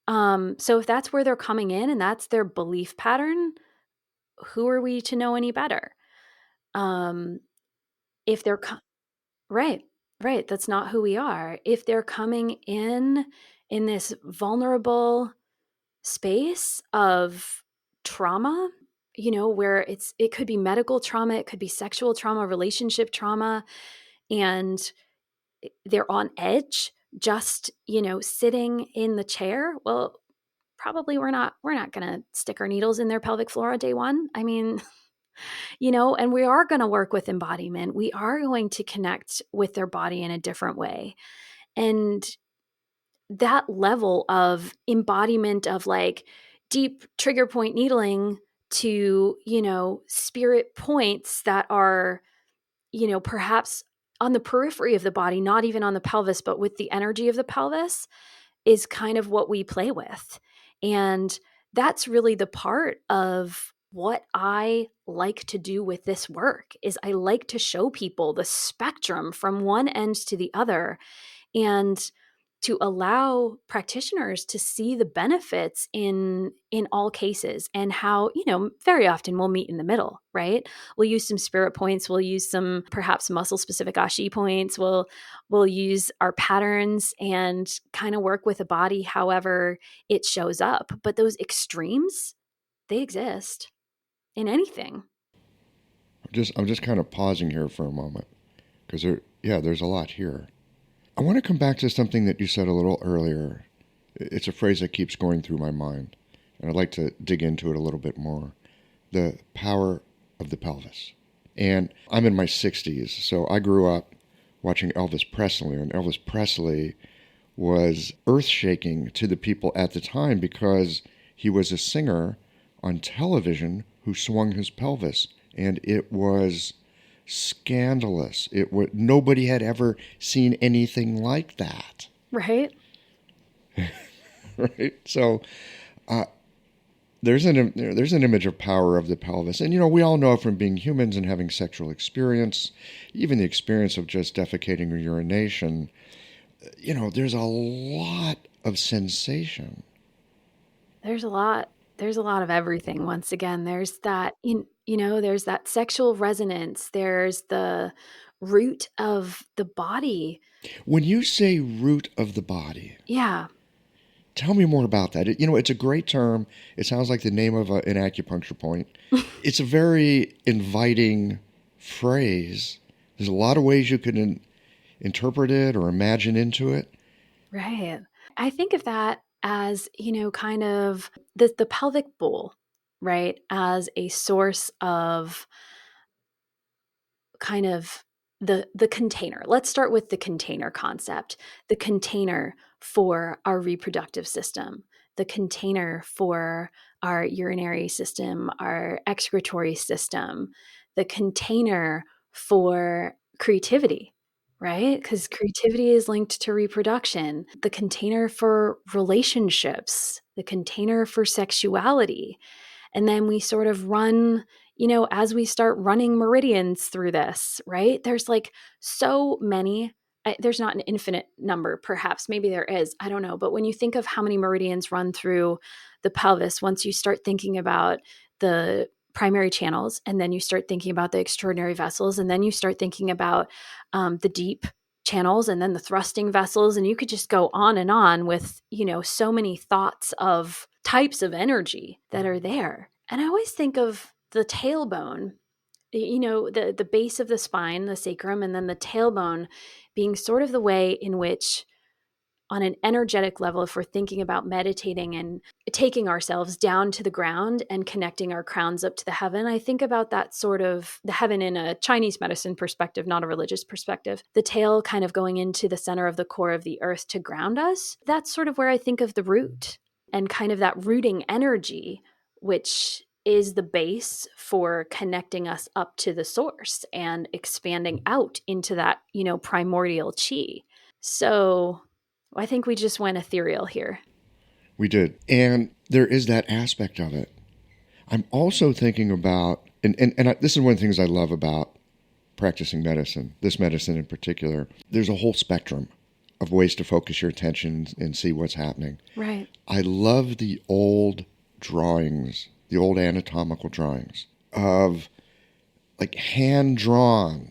So if that's where they're coming in and that's their belief pattern, who are we to know any better? Um, if they're right, right, that's not who we are. If they're coming in this vulnerable space of trauma, where it could be medical trauma, it could be sexual trauma, relationship trauma, and they're on edge, just, sitting in the chair. Well, probably we're not going to stick our needles in their pelvic floor on day one. I mean, and we are going to work with embodiment. We are going to connect with their body in a different way. And that level of embodiment of like deep trigger point needling to, spirit points that are, perhaps on the periphery of the body, not even on the pelvis, but with the energy of the pelvis, is kind of what we play with. And that's really the part of what I like to do with this work is I like to show people the spectrum from one end to the other, and to allow practitioners to see the benefits in all cases, and how, very often we'll meet in the middle, right? We'll use some spirit points, we'll use some perhaps muscle specific ashi points, we'll use our patterns and kind of work with the body however it shows up. But those extremes, they exist in anything. I'm just kind of pausing here for a moment because there's a lot here. I want to come back to something that you said a little earlier. It's a phrase that keeps going through my mind, and I'd like to dig into it a little bit more. The power of the pelvis. And I'm in my 60s, so I grew up watching Elvis Presley, and Elvis Presley was earth-shaking to the people at the time because he was a singer on television who swung his pelvis, and it was scandalous. Nobody had ever seen anything like that. Right. Right. So there's an image of power of the pelvis, and we all know from being humans and having sexual experience, even the experience of just defecating or urination. There's a lot of sensation. There's a lot. There's a lot of everything. Once again, there's that, there's that sexual resonance. There's the root of the body. When you say root of the body, Yeah. tell me more about that. It's a great term. It sounds like the name of an acupuncture point. It's a very inviting phrase. There's a lot of ways you can interpret it or imagine into it. Right. I think of that as, kind of the pelvic bowl, right? As a source of kind of the container. Let's start with the container concept. The container for our reproductive system, the container for our urinary system, our excretory system, the container for creativity, right? Because creativity is linked to reproduction, the container for relationships, the container for sexuality. And then we sort of run, as we start running meridians through this, right? There's like so many. There's not an infinite number, perhaps. Maybe there is. I don't know. But when you think of how many meridians run through the pelvis, once you start thinking about the primary channels, and then you start thinking about the extraordinary vessels, and then you start thinking about the deep channels, and then the thrusting vessels, and you could just go on with, so many thoughts of types of energy that are there. And I always think of the tailbone, the base of the spine, the sacrum, and then the tailbone being sort of the way in which, on an energetic level, if we're thinking about meditating and taking ourselves down to the ground and connecting our crowns up to the heaven, I think about that sort of the heaven in a Chinese medicine perspective, not a religious perspective. The tail kind of going into the center of the core of the earth to ground us. That's sort of where I think of the root and kind of that rooting energy, which is the base for connecting us up to the source and expanding out into that, primordial chi. So I think we just went ethereal here. We did. And there is that aspect of it. I'm also thinking about, this is one of the things I love about practicing medicine, this medicine in particular. There's a whole spectrum of ways to focus your attention and see what's happening. Right. I love the old drawings, the old anatomical drawings of like hand-drawn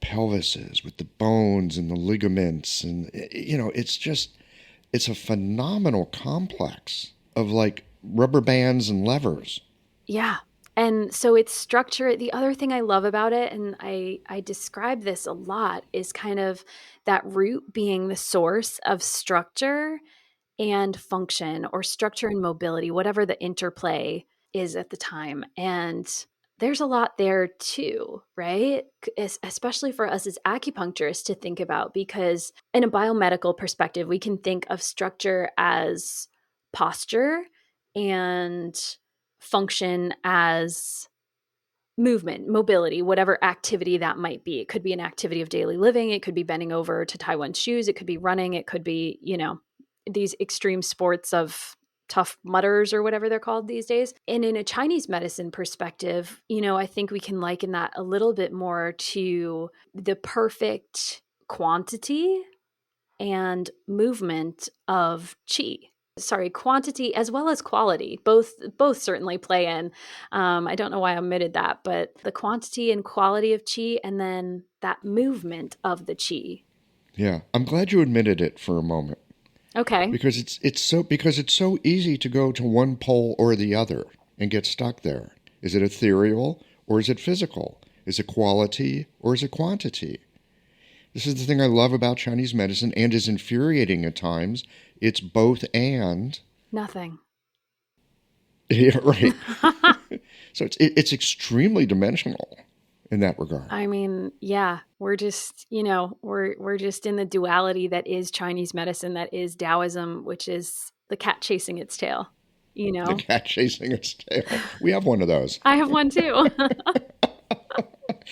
pelvises with the bones and the ligaments. And, it's a phenomenal complex of like rubber bands and levers. Yeah. And so it's structure. The other thing I love about it, and I describe this a lot, is kind of that root being the source of structure and function, or structure and mobility, whatever the interplay is at the time. And there's a lot there too, right? Especially for us as acupuncturists to think about, because in a biomedical perspective, we can think of structure as posture and function as movement, mobility, whatever activity that might be. It could be an activity of daily living. It could be bending over to tie one's shoes. It could be running. It could be, these extreme sports of tough mudders or whatever they're called these days. And in a Chinese medicine perspective, I think we can liken that a little bit more to the perfect quantity and movement of qi. Sorry, quantity as well as quality. Both certainly play in. I don't know why I omitted that, but the quantity and quality of qi, and then that movement of the qi. Yeah, I'm glad you admitted it for a moment. Okay. Because it's so easy to go to one pole or the other and get stuck there. Is it ethereal or is it physical? Is it quality or is it quantity? This is the thing I love about Chinese medicine, and is infuriating at times. It's both and. Nothing. Yeah, right. So it's extremely dimensional in that regard. I mean, yeah, we're just, we're just in the duality that is Chinese medicine, that is Taoism, which is the cat chasing its tail, The cat chasing its tail. We have one of those. I have one too.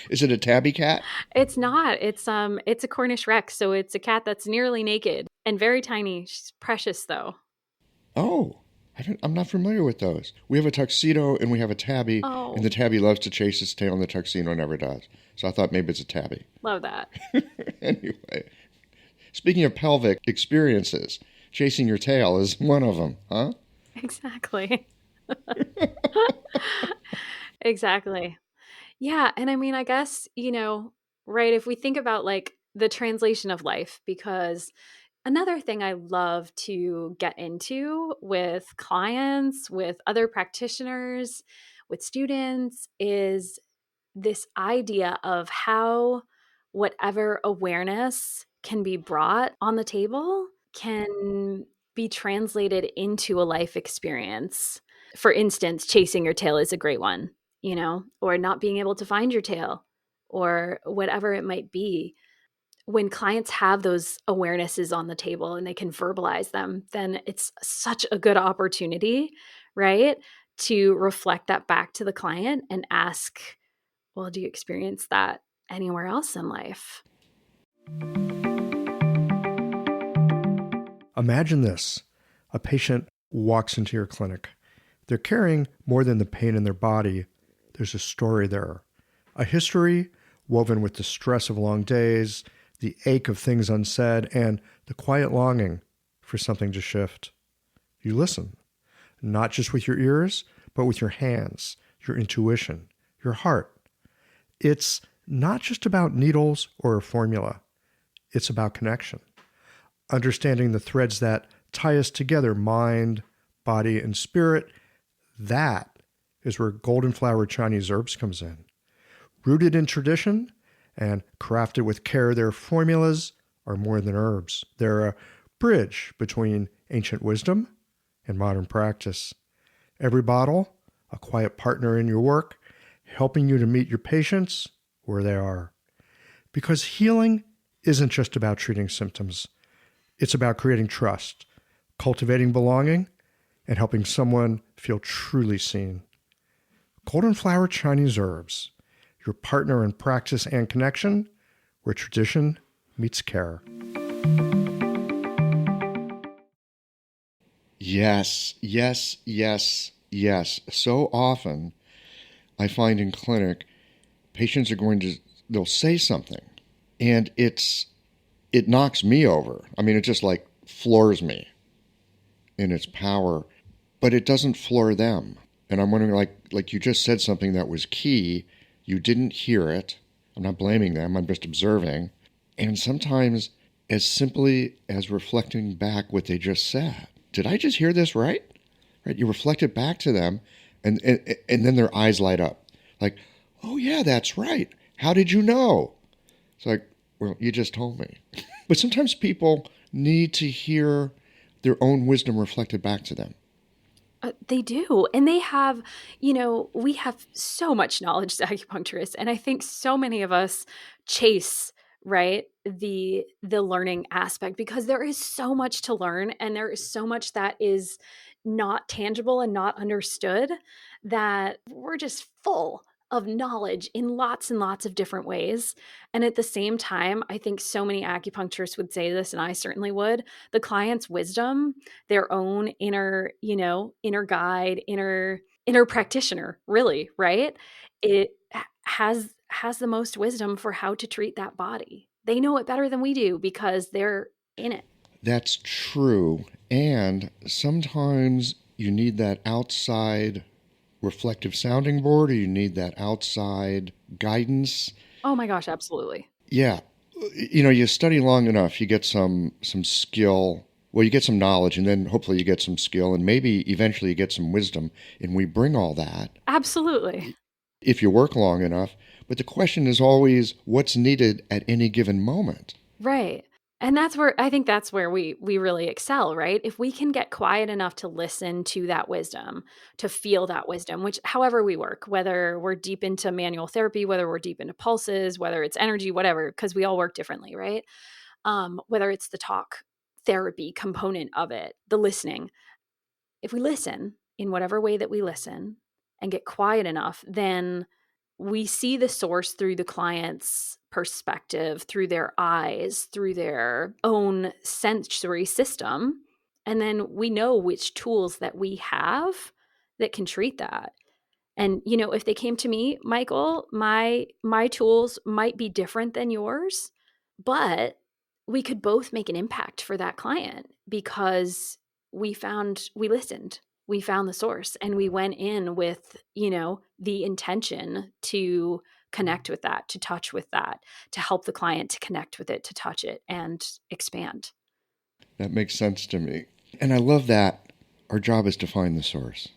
Is it a tabby cat? It's not. It's a Cornish Rex, so it's a cat that's nearly naked and very tiny. She's precious though. Oh. I'm not familiar with those. We have a tuxedo and we have a tabby, and the tabby loves to chase its tail and the tuxedo never does. So I thought maybe it's a tabby. Love that. Anyway, speaking of pelvic experiences, chasing your tail is one of them, huh? Exactly. Exactly. Yeah. And I mean, I guess, right, if we think about like the translation of life, because another thing I love to get into with clients, with other practitioners, with students, is this idea of how whatever awareness can be brought on the table can be translated into a life experience. For instance, chasing your tail is a great one, or not being able to find your tail, or whatever it might be. When clients have those awarenesses on the table and they can verbalize them, then it's such a good opportunity, right, to reflect that back to the client and ask, well, do you experience that anywhere else in life? Imagine this. A patient walks into your clinic. They're carrying more than the pain in their body. There's a story there, a history woven with the stress of long days, the ache of things unsaid, and the quiet longing for something to shift. You listen, not just with your ears, but with your hands, your intuition, your heart. It's not just about needles or a formula. It's about connection, understanding the threads that tie us together, mind, body, and spirit. That is where golden flower Chinese herbs comes in. Rooted in tradition and crafted with care, their formulas are more than herbs. They're a bridge between ancient wisdom and modern practice. Every bottle, a quiet partner in your work, helping you to meet your patients where they are. Because healing isn't just about treating symptoms. It's about creating trust, cultivating belonging, and helping someone feel truly seen. Golden Flower Chinese Herbs, your partner in practice and connection, where tradition meets care. Yes, yes, yes, yes. So often I find in clinic, patients are they'll say something, and it knocks me over. I mean, it just like floors me in its power, but it doesn't floor them. And I'm wondering, like you just said something that was key. You didn't hear it. I'm not blaming them. I'm just observing. And sometimes as simply as reflecting back what they just said. Did I just hear this right? Right? You reflect it back to them, and then their eyes light up. Like, oh yeah, that's right. How did you know? It's like, well, you just told me. But sometimes people need to hear their own wisdom reflected back to them. They do. And they have, we have so much knowledge as acupuncturists. And I think so many of us chase, right, the learning aspect, because there is so much to learn and there is so much that is not tangible and not understood, that we're just full of knowledge in lots and lots of different ways. And at the same time, I think so many acupuncturists would say this, and I certainly would, the client's wisdom, their own inner guide, inner practitioner, really, right? It has the most wisdom for how to treat that body. They know it better than we do because they're in it. That's true. And sometimes you need that outside reflective sounding board, or you need that outside guidance. Oh my gosh, absolutely. Yeah. You study long enough, you get some skill. Well, you get some knowledge, and then hopefully you get some skill, and maybe eventually you get some wisdom, and we bring all that. Absolutely. If you work long enough. But the question is always what's needed at any given moment. Right. And I think that's where we really excel, right? If we can get quiet enough to listen to that wisdom, to feel that wisdom, which however we work, whether we're deep into manual therapy, whether we're deep into pulses, whether it's energy, whatever, because we all work differently, right? Whether it's the talk therapy component of it, the listening. If we listen in whatever way that we listen and get quiet enough, then we see the source through the client's perspective, through their eyes, through their own sensory system. And then we know which tools that we have that can treat that. And, if they came to me, Michael, my tools might be different than yours, but we could both make an impact for that client because we listened. We found the source and we went in with, the intention to connect with that, to touch with that, to help the client to connect with it, to touch it and expand. That makes sense to me. And I love that our job is to find the source.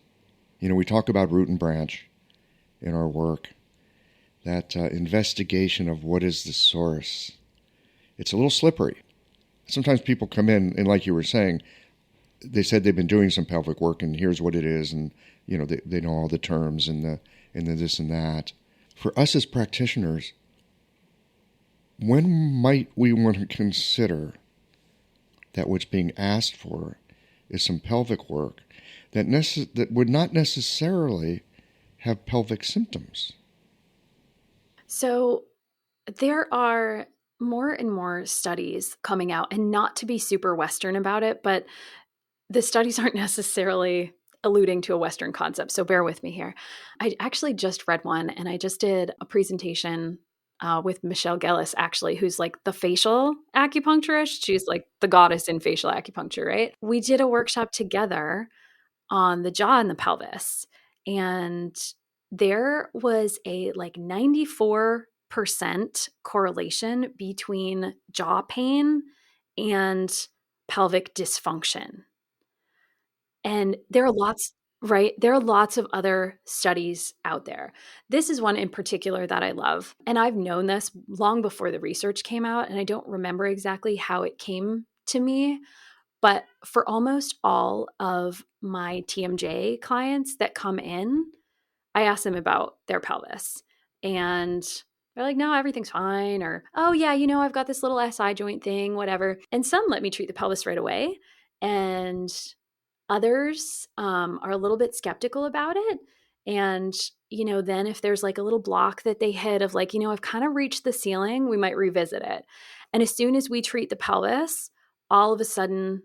We talk about root and branch in our work, that investigation of what is the source. It's a little slippery. Sometimes people come in and, like you were saying, they said they've been doing some pelvic work and here's what it is, and they know all the terms and the this and that. For us as practitioners, When might we want to consider that what's being asked for is some pelvic work that would not necessarily have pelvic symptoms? So there are more and more studies coming out, and not to be super Western about it, but the studies aren't necessarily alluding to a Western concept. So bear with me here. I actually just read one, and I just did a presentation with Michelle Gellis, actually, who's like the facial acupuncturist. She's like the goddess in facial acupuncture, right? We did a workshop together on the jaw and the pelvis. And there was a like 94% correlation between jaw pain and pelvic dysfunction. And there are lots, right? There are lots of other studies out there. This is one in particular that I love. And I've known this long before the research came out, and I don't remember exactly how it came to me. But for almost all of my TMJ clients that come in, I ask them about their pelvis. And they're like, no, everything's fine. Or, oh, yeah, I've got this little SI joint thing, whatever. And some let me treat the pelvis right away. And others are a little bit skeptical about it. And, then if there's like a little block that they hit of like, I've kind of reached the ceiling, we might revisit it. And as soon as we treat the pelvis, all of a sudden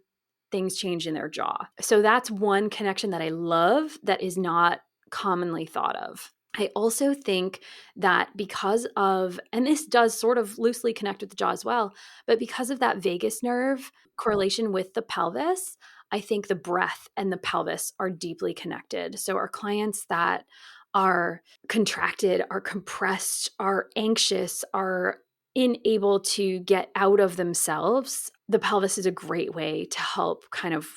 things change in their jaw. So that's one connection that I love that is not commonly thought of. I also think that because of, and this does sort of loosely connect with the jaw as well, but because of that vagus nerve correlation with the pelvis, I think the breath and the pelvis are deeply connected. So our clients that are contracted, are compressed, are anxious, are unable to get out of themselves, the pelvis is a great way to help kind of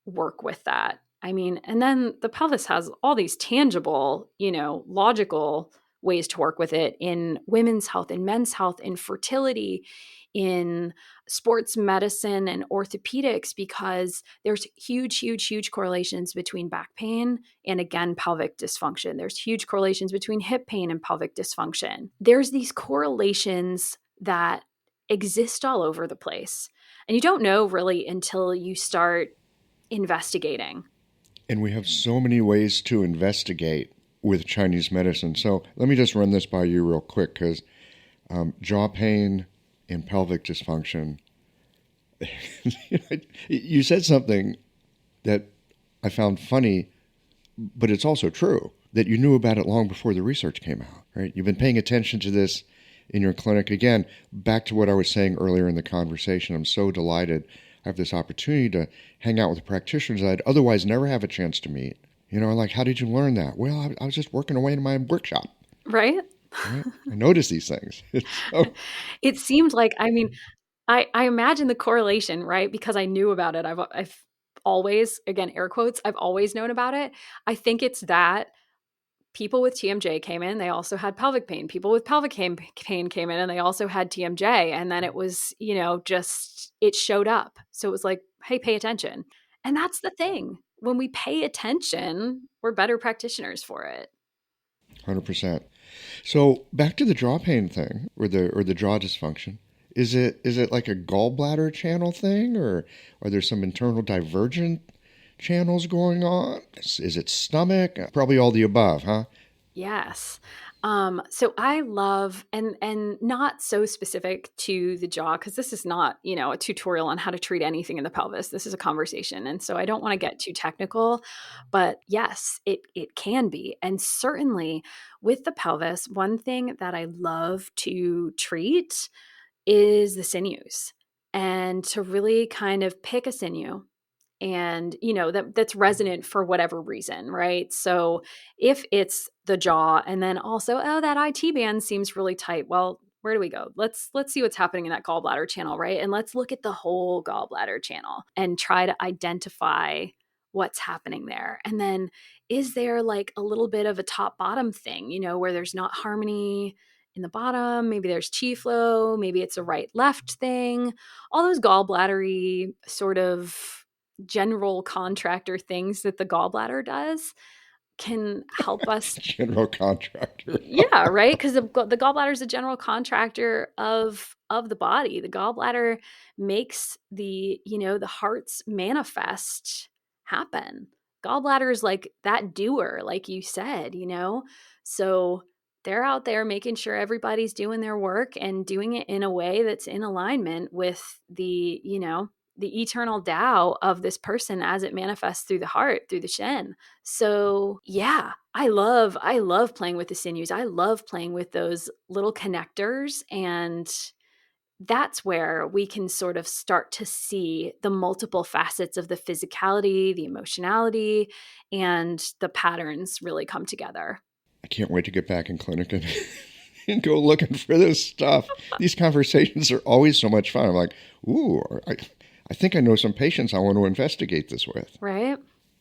work with that. I mean, and then the pelvis has all these tangible, logical ways to work with it in women's health, in men's health, in fertility, in sports medicine and orthopedics, because there's huge, huge, huge correlations between back pain and, again, pelvic dysfunction. There's huge correlations between hip pain and pelvic dysfunction. There's these correlations that exist all over the place. And you don't know really until you start investigating. And we have so many ways to investigate with Chinese medicine. So let me just run this by you real quick, because jaw pain and pelvic dysfunction. You said something that I found funny, but it's also true, that you knew about it long before the research came out, right? You've been paying attention to this in your clinic. Again, back to what I was saying earlier in the conversation, I'm so delighted I have this opportunity to hang out with practitioners I'd otherwise never have a chance to meet. Like, how did you learn that? Well, I was just working away in my workshop. Right? Right? I noticed these things. It seemed like, I imagine the correlation, right? Because I knew about it. I've always, again, air quotes, I've always known about it. I think it's that people with TMJ came in, they also had pelvic pain. People with pelvic pain came in and they also had TMJ. And then it was, just, it showed up. So it was like, hey, pay attention. And that's the thing. When we pay attention, we're better practitioners for it. 100%. So back to the jaw pain thing, or the jaw dysfunction. Is it like a gallbladder channel thing, or are there some internal divergent channels going on? Is it stomach? Probably all the above, huh? Yes. So I love, and not so specific to the jaw, because this is not, a tutorial on how to treat anything in the pelvis. This is a conversation. And so I don't want to get too technical, but yes, it can be. And certainly with the pelvis, one thing that I love to treat is the sinews, and to really kind of pick a sinew and that's resonant for whatever reason, right? So if it's the jaw, and then also, oh, that IT band seems really tight, well, where do we go? Let's see what's happening in that gallbladder channel, right? And let's look at the whole gallbladder channel and try to identify what's happening there. And then, is there like a little bit of a top bottom thing, where there's not harmony in the bottom? Maybe there's chi flow, maybe it's a right left thing. All those gallbladdery sort of general contractor things that the gallbladder does. can help us. General contractor. Yeah, right. Because the gallbladder is a general contractor of the body. The gallbladder makes the heart's manifest happen. Gallbladder is like that doer, like you said. So they're out there making sure everybody's doing their work and doing it in a way that's in alignment with the eternal Tao of this person as it manifests through the heart, through the Shen. So yeah, I love playing with the sinews. I love playing with those little connectors. And that's where we can sort of start to see the multiple facets of the physicality, the emotionality, and the patterns really come together. I can't wait to get back in clinic and go looking for this stuff. These conversations are always so much fun. I'm like, ooh, I think I know some patients I want to investigate this with. Right.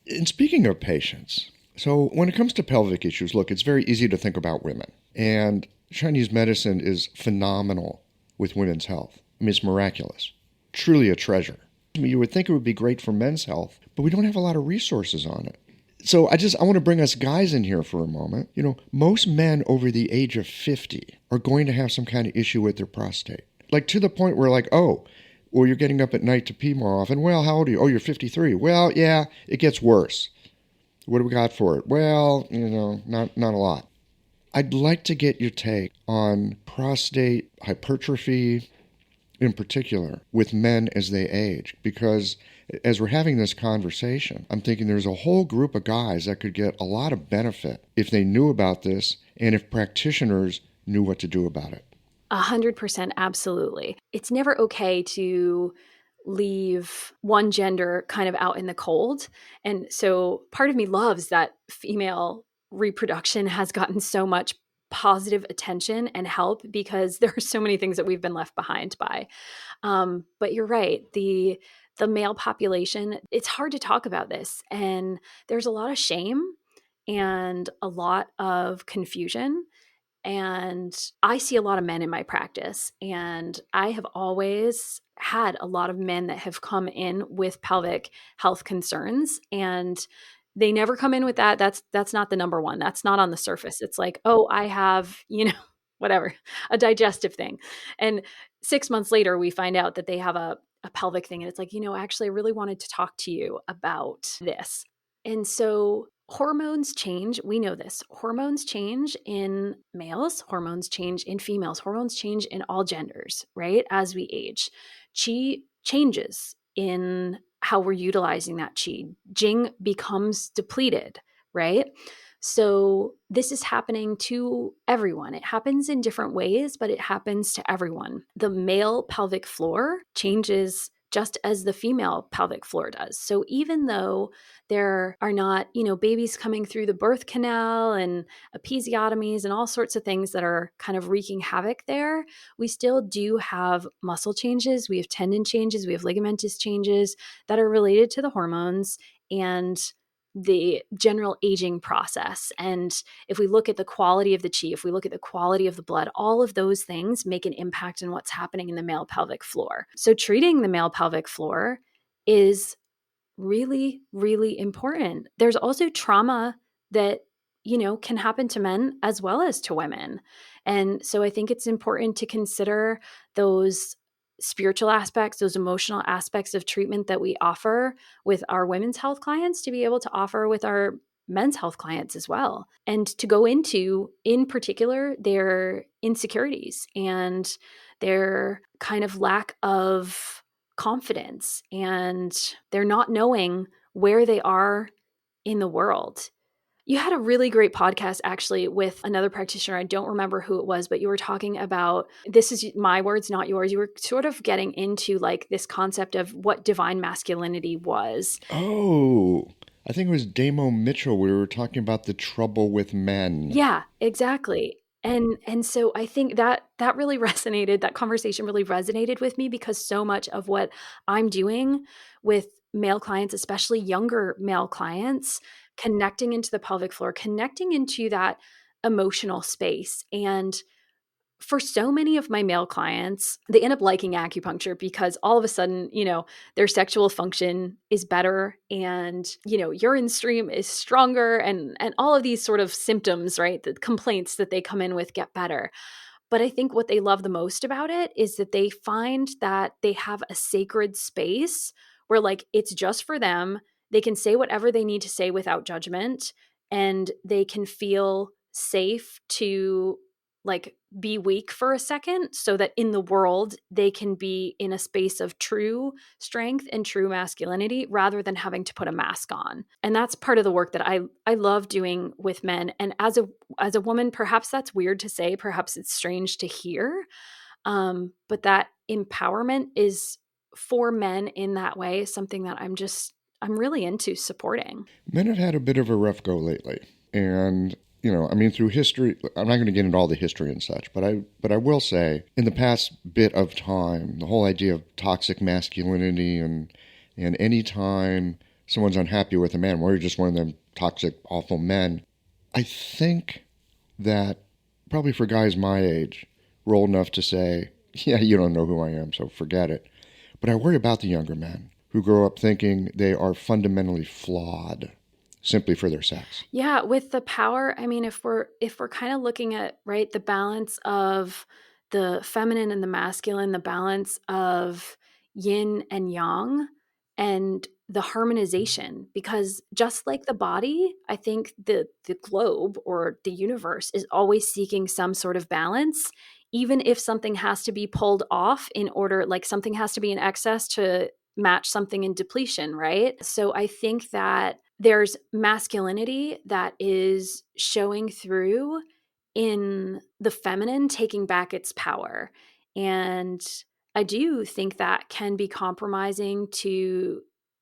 And speaking of patients, so when it comes to pelvic issues, look, it's very easy to think about women. And Chinese medicine is phenomenal with women's health. I mean, it's miraculous. Truly a treasure. I mean, you would think it would be great for men's health, but we don't have a lot of resources on it. So I want to bring us guys in here for a moment. Most men over the age of 50 are going to have some kind of issue with their prostate. Like to the point where well, you're getting up at night to pee more often. Well, how old are you? Oh, you're 53. Well, yeah, it gets worse. What do we got for it? Well, not a lot. I'd like to get your take on prostate hypertrophy in particular with men as they age, because as we're having this conversation, I'm thinking there's a whole group of guys that could get a lot of benefit if they knew about this and if practitioners knew what to do about it. 100%, absolutely. It's never okay to leave one gender kind of out in the cold. And so part of me loves that female reproduction has gotten so much positive attention and help, because there are so many things that we've been left behind by. But you're right. The male population, it's hard to talk about this. And there's a lot of shame and a lot of confusion. And I see a lot of men in my practice, and I have always had a lot of men that have come in with pelvic health concerns, and they never come in with that. That's not the number one. That's not on the surface. It's like, oh, I have, whatever, a digestive thing. And 6 months later, we find out that they have a pelvic thing. And it's like, actually, I really wanted to talk to you about this. And so hormones change. We know this. Hormones change in males, hormones change in females, hormones change in all genders, right? As we age, qi changes in how we're utilizing that qi. Jing becomes depleted, right? So this is happening to everyone. It happens in different ways, but it happens to everyone. The male pelvic floor changes just as the female pelvic floor does. So even though there are not, babies coming through the birth canal and episiotomies and all sorts of things that are kind of wreaking havoc there, we still do have muscle changes, we have tendon changes, we have ligamentous changes that are related to the hormones and the general aging process. And if we look at the quality of the qi, if we look at the quality of the blood, all of those things make an impact on what's happening in the male pelvic floor. So treating the male pelvic floor is really, really important. There's also trauma that, can happen to men as well as to women. And so I think it's important to consider those spiritual aspects, those emotional aspects of treatment that we offer with our women's health clients to be able to offer with our men's health clients as well. And to go into, in particular, their insecurities and their kind of lack of confidence, and they're not knowing where they are in the world. You had a really great podcast actually with another practitioner. I don't remember who it was, but you were talking about, this is my words, not yours. You were sort of getting into like this concept of what divine masculinity was. Oh, I think it was Damo Mitchell. We were talking about the trouble with men. Yeah, exactly. And so I think that really resonated, that conversation really resonated with me, because so much of what I'm doing with male clients, especially younger male clients, connecting into the pelvic floor, connecting into that emotional space, and for so many of my male clients, they end up liking acupuncture because all of a sudden, their sexual function is better and, urine stream is stronger and all of these sort of symptoms, right? The complaints that they come in with get better. But I think what they love the most about it is that they find that they have a sacred space where like it's just for them. They can say whatever they need to say without judgment, and they can feel safe to like be weak for a second so that in the world they can be in a space of true strength and true masculinity rather than having to put a mask on. And that's part of the work that I love doing with men. And as a woman, perhaps that's weird to say, perhaps it's strange to hear. But that empowerment is for men in that way is something that I'm really into supporting. Men have had a bit of a rough go lately. And, through history, I'm not going to get into all the history and such, but I will say, in the past bit of time, the whole idea of toxic masculinity and any time someone's unhappy with a man, well, you're just one of them toxic, awful men. I think that probably for guys my age, we're old enough to say, yeah, you don't know who I am, so forget it. But I worry about the younger men who grow up thinking they are fundamentally flawed simply for their sex. Yeah, with the power, I mean, if we're kind of looking at, right, the balance of the feminine and the masculine, the balance of yin and yang, and the harmonization, because just like the body, I think the globe or the universe is always seeking some sort of balance, even if something has to be pulled off in order, like something has to be in excess to match something in depletion, right? So I think that there's masculinity that is showing through in the feminine taking back its power. And I do think that can be compromising to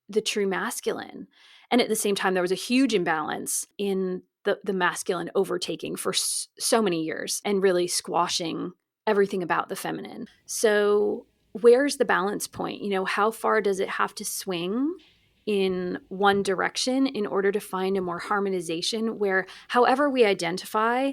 the true masculine. And at the same time, there was a huge imbalance in the masculine overtaking for so many years and really squashing everything about the feminine. So where's the balance point? How far does it have to swing in one direction in order to find a more harmonization where however we identify,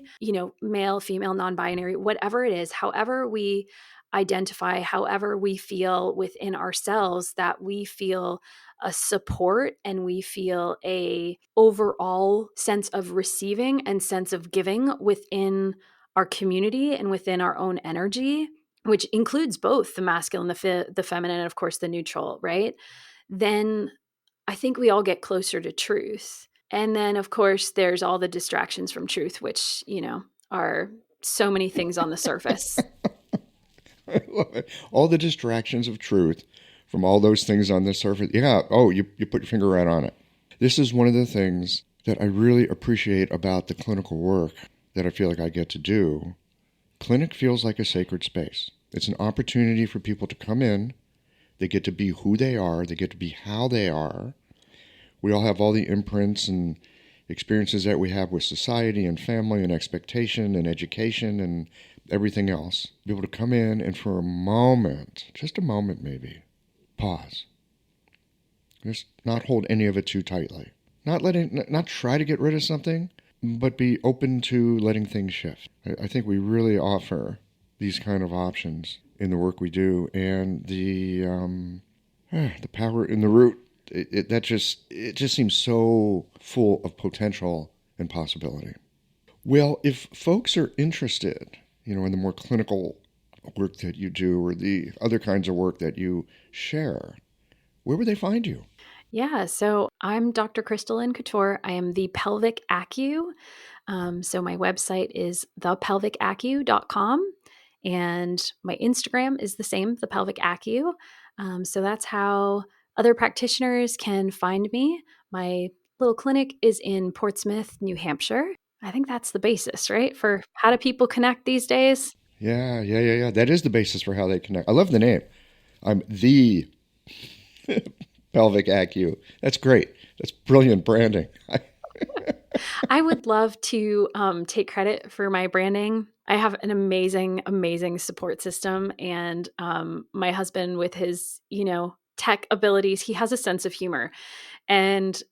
male, female, non-binary, whatever it is, however we identify, however we feel within ourselves, that we feel a support and we feel a overall sense of receiving and sense of giving within our community and within our own energy, which includes both the masculine, the feminine, and of course the neutral, right? Then I think we all get closer to truth. And then, of course, there's all the distractions from truth, which, are so many things on the surface. I love it. All the distractions of truth from all those things on the surface. Yeah. Oh, you put your finger right on it. This is one of the things that I really appreciate about the clinical work that I feel like I get to do. Clinic feels like a sacred space. It's an opportunity for people to come in. They get to be who they are. They get to be how they are. We all have all the imprints and experiences that we have with society and family and expectation and education and everything else. Be able to come in and for a moment, just a moment maybe, pause. Just not hold any of it too tightly. Not try to get rid of something, but be open to letting things shift. I think we really offer these kind of options in the work we do, and the power in the root. It just seems so full of potential and possibility. Well, if folks are interested, in the more clinical work that you do or the other kinds of work that you share, where would they find you? Yeah, so I'm Dr. Krystal Couture. I am the pelvic acu. So my website is thepelvicacu.com, and my Instagram is the same, the pelvic acu. So that's how other practitioners can find me. My little clinic is in Portsmouth, New Hampshire. I think that's the basis, right? For how do people connect these days? Yeah. That is the basis for how they connect. I love the name. I'm the pelvic acu. That's great. That's brilliant branding. I would love to take credit for my branding. I have an amazing, amazing support system. And my husband with his, tech abilities. He has a sense of humor. And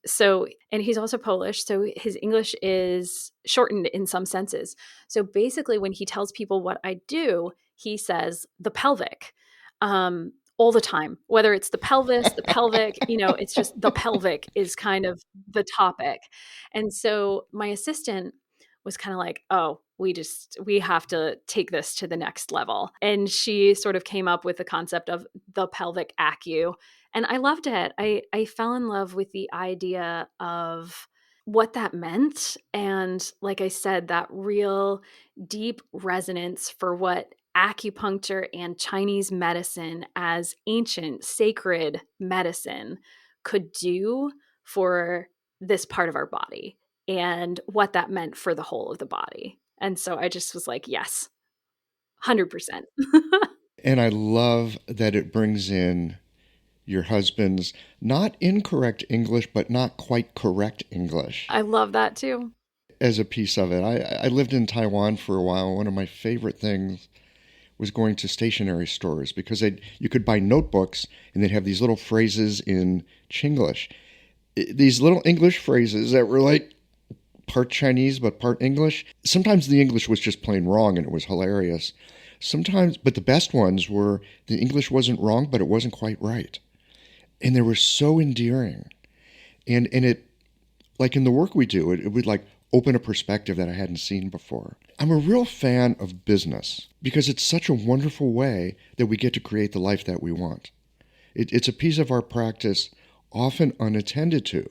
he's also Polish, so his English is shortened in some senses. So basically, when he tells people what I do, he says the pelvic all the time, whether it's the pelvis, the pelvic, it's just the pelvic is kind of the topic. And so my assistant was kind of like, oh, we have to take this to the next level. And she sort of came up with the concept of the pelvic acu. And I loved it. I fell in love with the idea of what that meant. And like I said, that real deep resonance for what acupuncture and Chinese medicine as ancient sacred medicine could do for this part of our body and what that meant for the whole of the body. And so I just was like, yes, 100%. And I love that it brings in your husband's not incorrect English, but not quite correct English I love that too. as a piece of it. I lived in Taiwan for a while. One of my favorite things was going to stationery stores because you could buy notebooks and they'd have these little phrases in Chinglish. These little English phrases that were like part Chinese but part English. Sometimes the English was just plain wrong and it was hilarious. Sometimes, but the best ones were the English wasn't wrong, but it wasn't quite right. And they were so endearing. And it, like in the work we do, it would like open a perspective that I hadn't seen before. I'm a real fan of business because it's such a wonderful way that we get to create the life that we want. It's a piece of our practice often unattended to,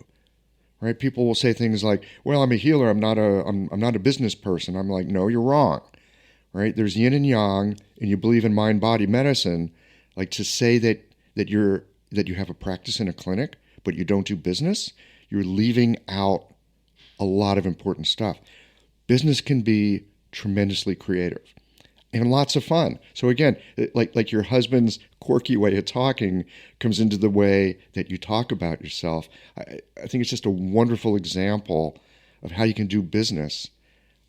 right? People will say things like, well, I'm a healer. I'm not a business person. I'm like, no, you're wrong, right? There's yin and yang and you believe in mind-body medicine. Like to say that you have a practice in a clinic, but you don't do business, you're leaving out a lot of important stuff. Business can be tremendously creative and lots of fun. So again, like your husband's quirky way of talking comes into the way that you talk about yourself. I think it's just a wonderful example of how you can do business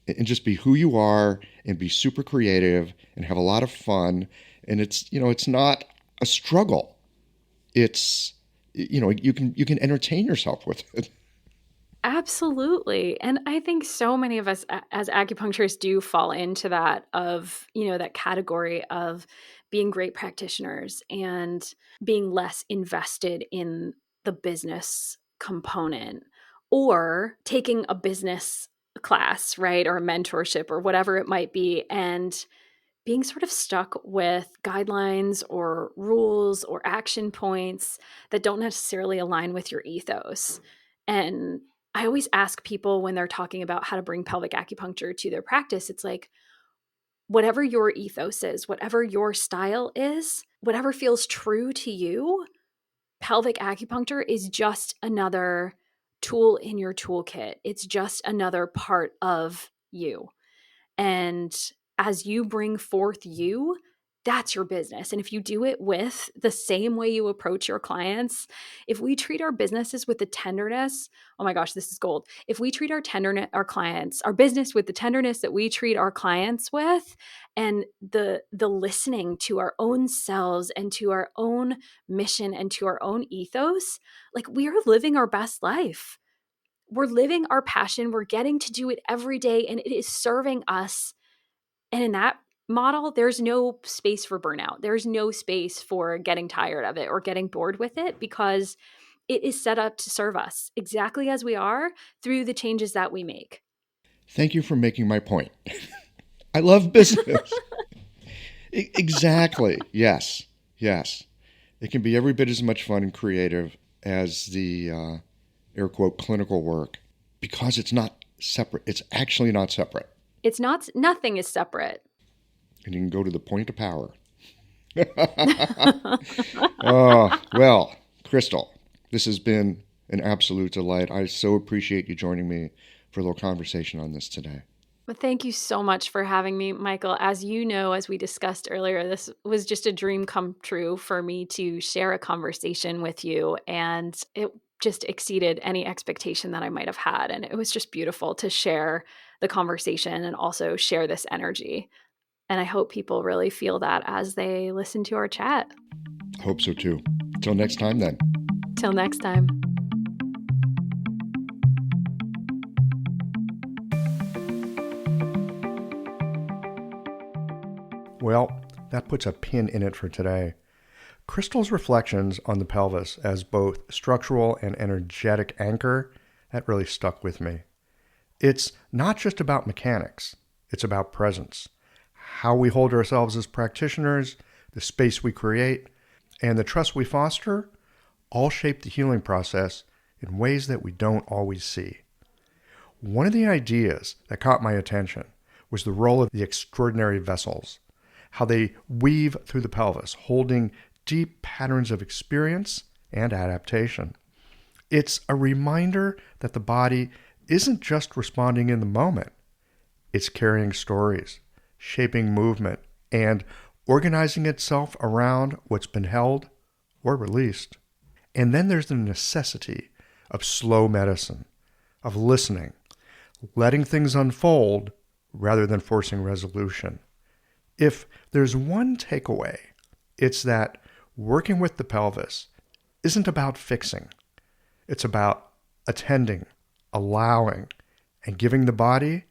and just be who you are and be super creative and have a lot of fun. And it's not a struggle. It's, you can entertain yourself with it. Absolutely. And I think so many of us as acupuncturists do fall into that of, that category of being great practitioners and being less invested in the business component or taking a business class, right? Or a mentorship or whatever it might be. And being sort of stuck with guidelines or rules or action points that don't necessarily align with your ethos. And I always ask people when they're talking about how to bring pelvic acupuncture to their practice, it's like, whatever your ethos is, whatever your style is, whatever feels true to you, pelvic acupuncture is just another tool in your toolkit. It's just another part of you. And as you bring forth you, that's your business. And if you do it with the same way you approach your clients, if we treat our businesses with the tenderness, oh my gosh, this is gold. If we treat our clients, our business with the tenderness that we treat our clients with, and the listening to our own selves and to our own mission and to our own ethos, like we are living our best life. We're living our passion. We're getting to do it every day and it is serving us. And in that model, there's no space for burnout. There's no space for getting tired of it or getting bored with it because it is set up to serve us exactly as we are through the changes that we make. Thank you for making my point. I love business. Exactly. Yes. It can be every bit as much fun and creative as the air quote clinical work because it's not separate. It's actually not separate. It's not, nothing is separate. And you can go to the point of power. Oh, well, Krystal, this has been an absolute delight. I so appreciate you joining me for a little conversation on this today. Well, thank you so much for having me, Michael. As you know, as we discussed earlier, this was just a dream come true for me to share a conversation with you. And it just exceeded any expectation that I might have had. And it was just beautiful to share the conversation and also share this energy. And I hope people really feel that as they listen to our chat. Hope so too. Till next time, then. Till next time. Well, that puts a pin in it for today. Krystal's reflections on the pelvis as both structural and energetic anchor, that really stuck with me. It's not just about mechanics, it's about presence. How we hold ourselves as practitioners, the space we create, and the trust we foster all shape the healing process in ways that we don't always see. One of the ideas that caught my attention was the role of the extraordinary vessels, how they weave through the pelvis, holding deep patterns of experience and adaptation. It's a reminder that the body isn't just responding in the moment. It's carrying stories, shaping movement, and organizing itself around what's been held or released. And then there's the necessity of slow medicine, of listening, letting things unfold rather than forcing resolution. If there's one takeaway, it's that working with the pelvis isn't about fixing. It's about attending, allowing, and giving the body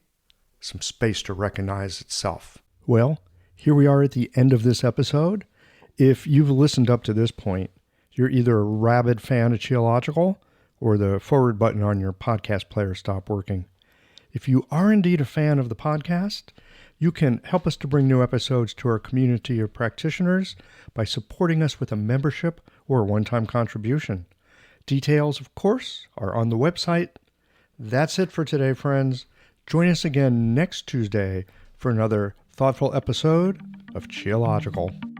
some space to recognize itself. Well, here we are at the end of this episode. If you've listened up to this point, you're either a rabid fan of Qiological or the forward button on your podcast player stopped working. If you are indeed a fan of the podcast, you can help us to bring new episodes to our community of practitioners by supporting us with a membership or a one-time contribution. Details, of course, are on the website. That's it for today, friends. Join us again next Tuesday for another thoughtful episode of Qiological.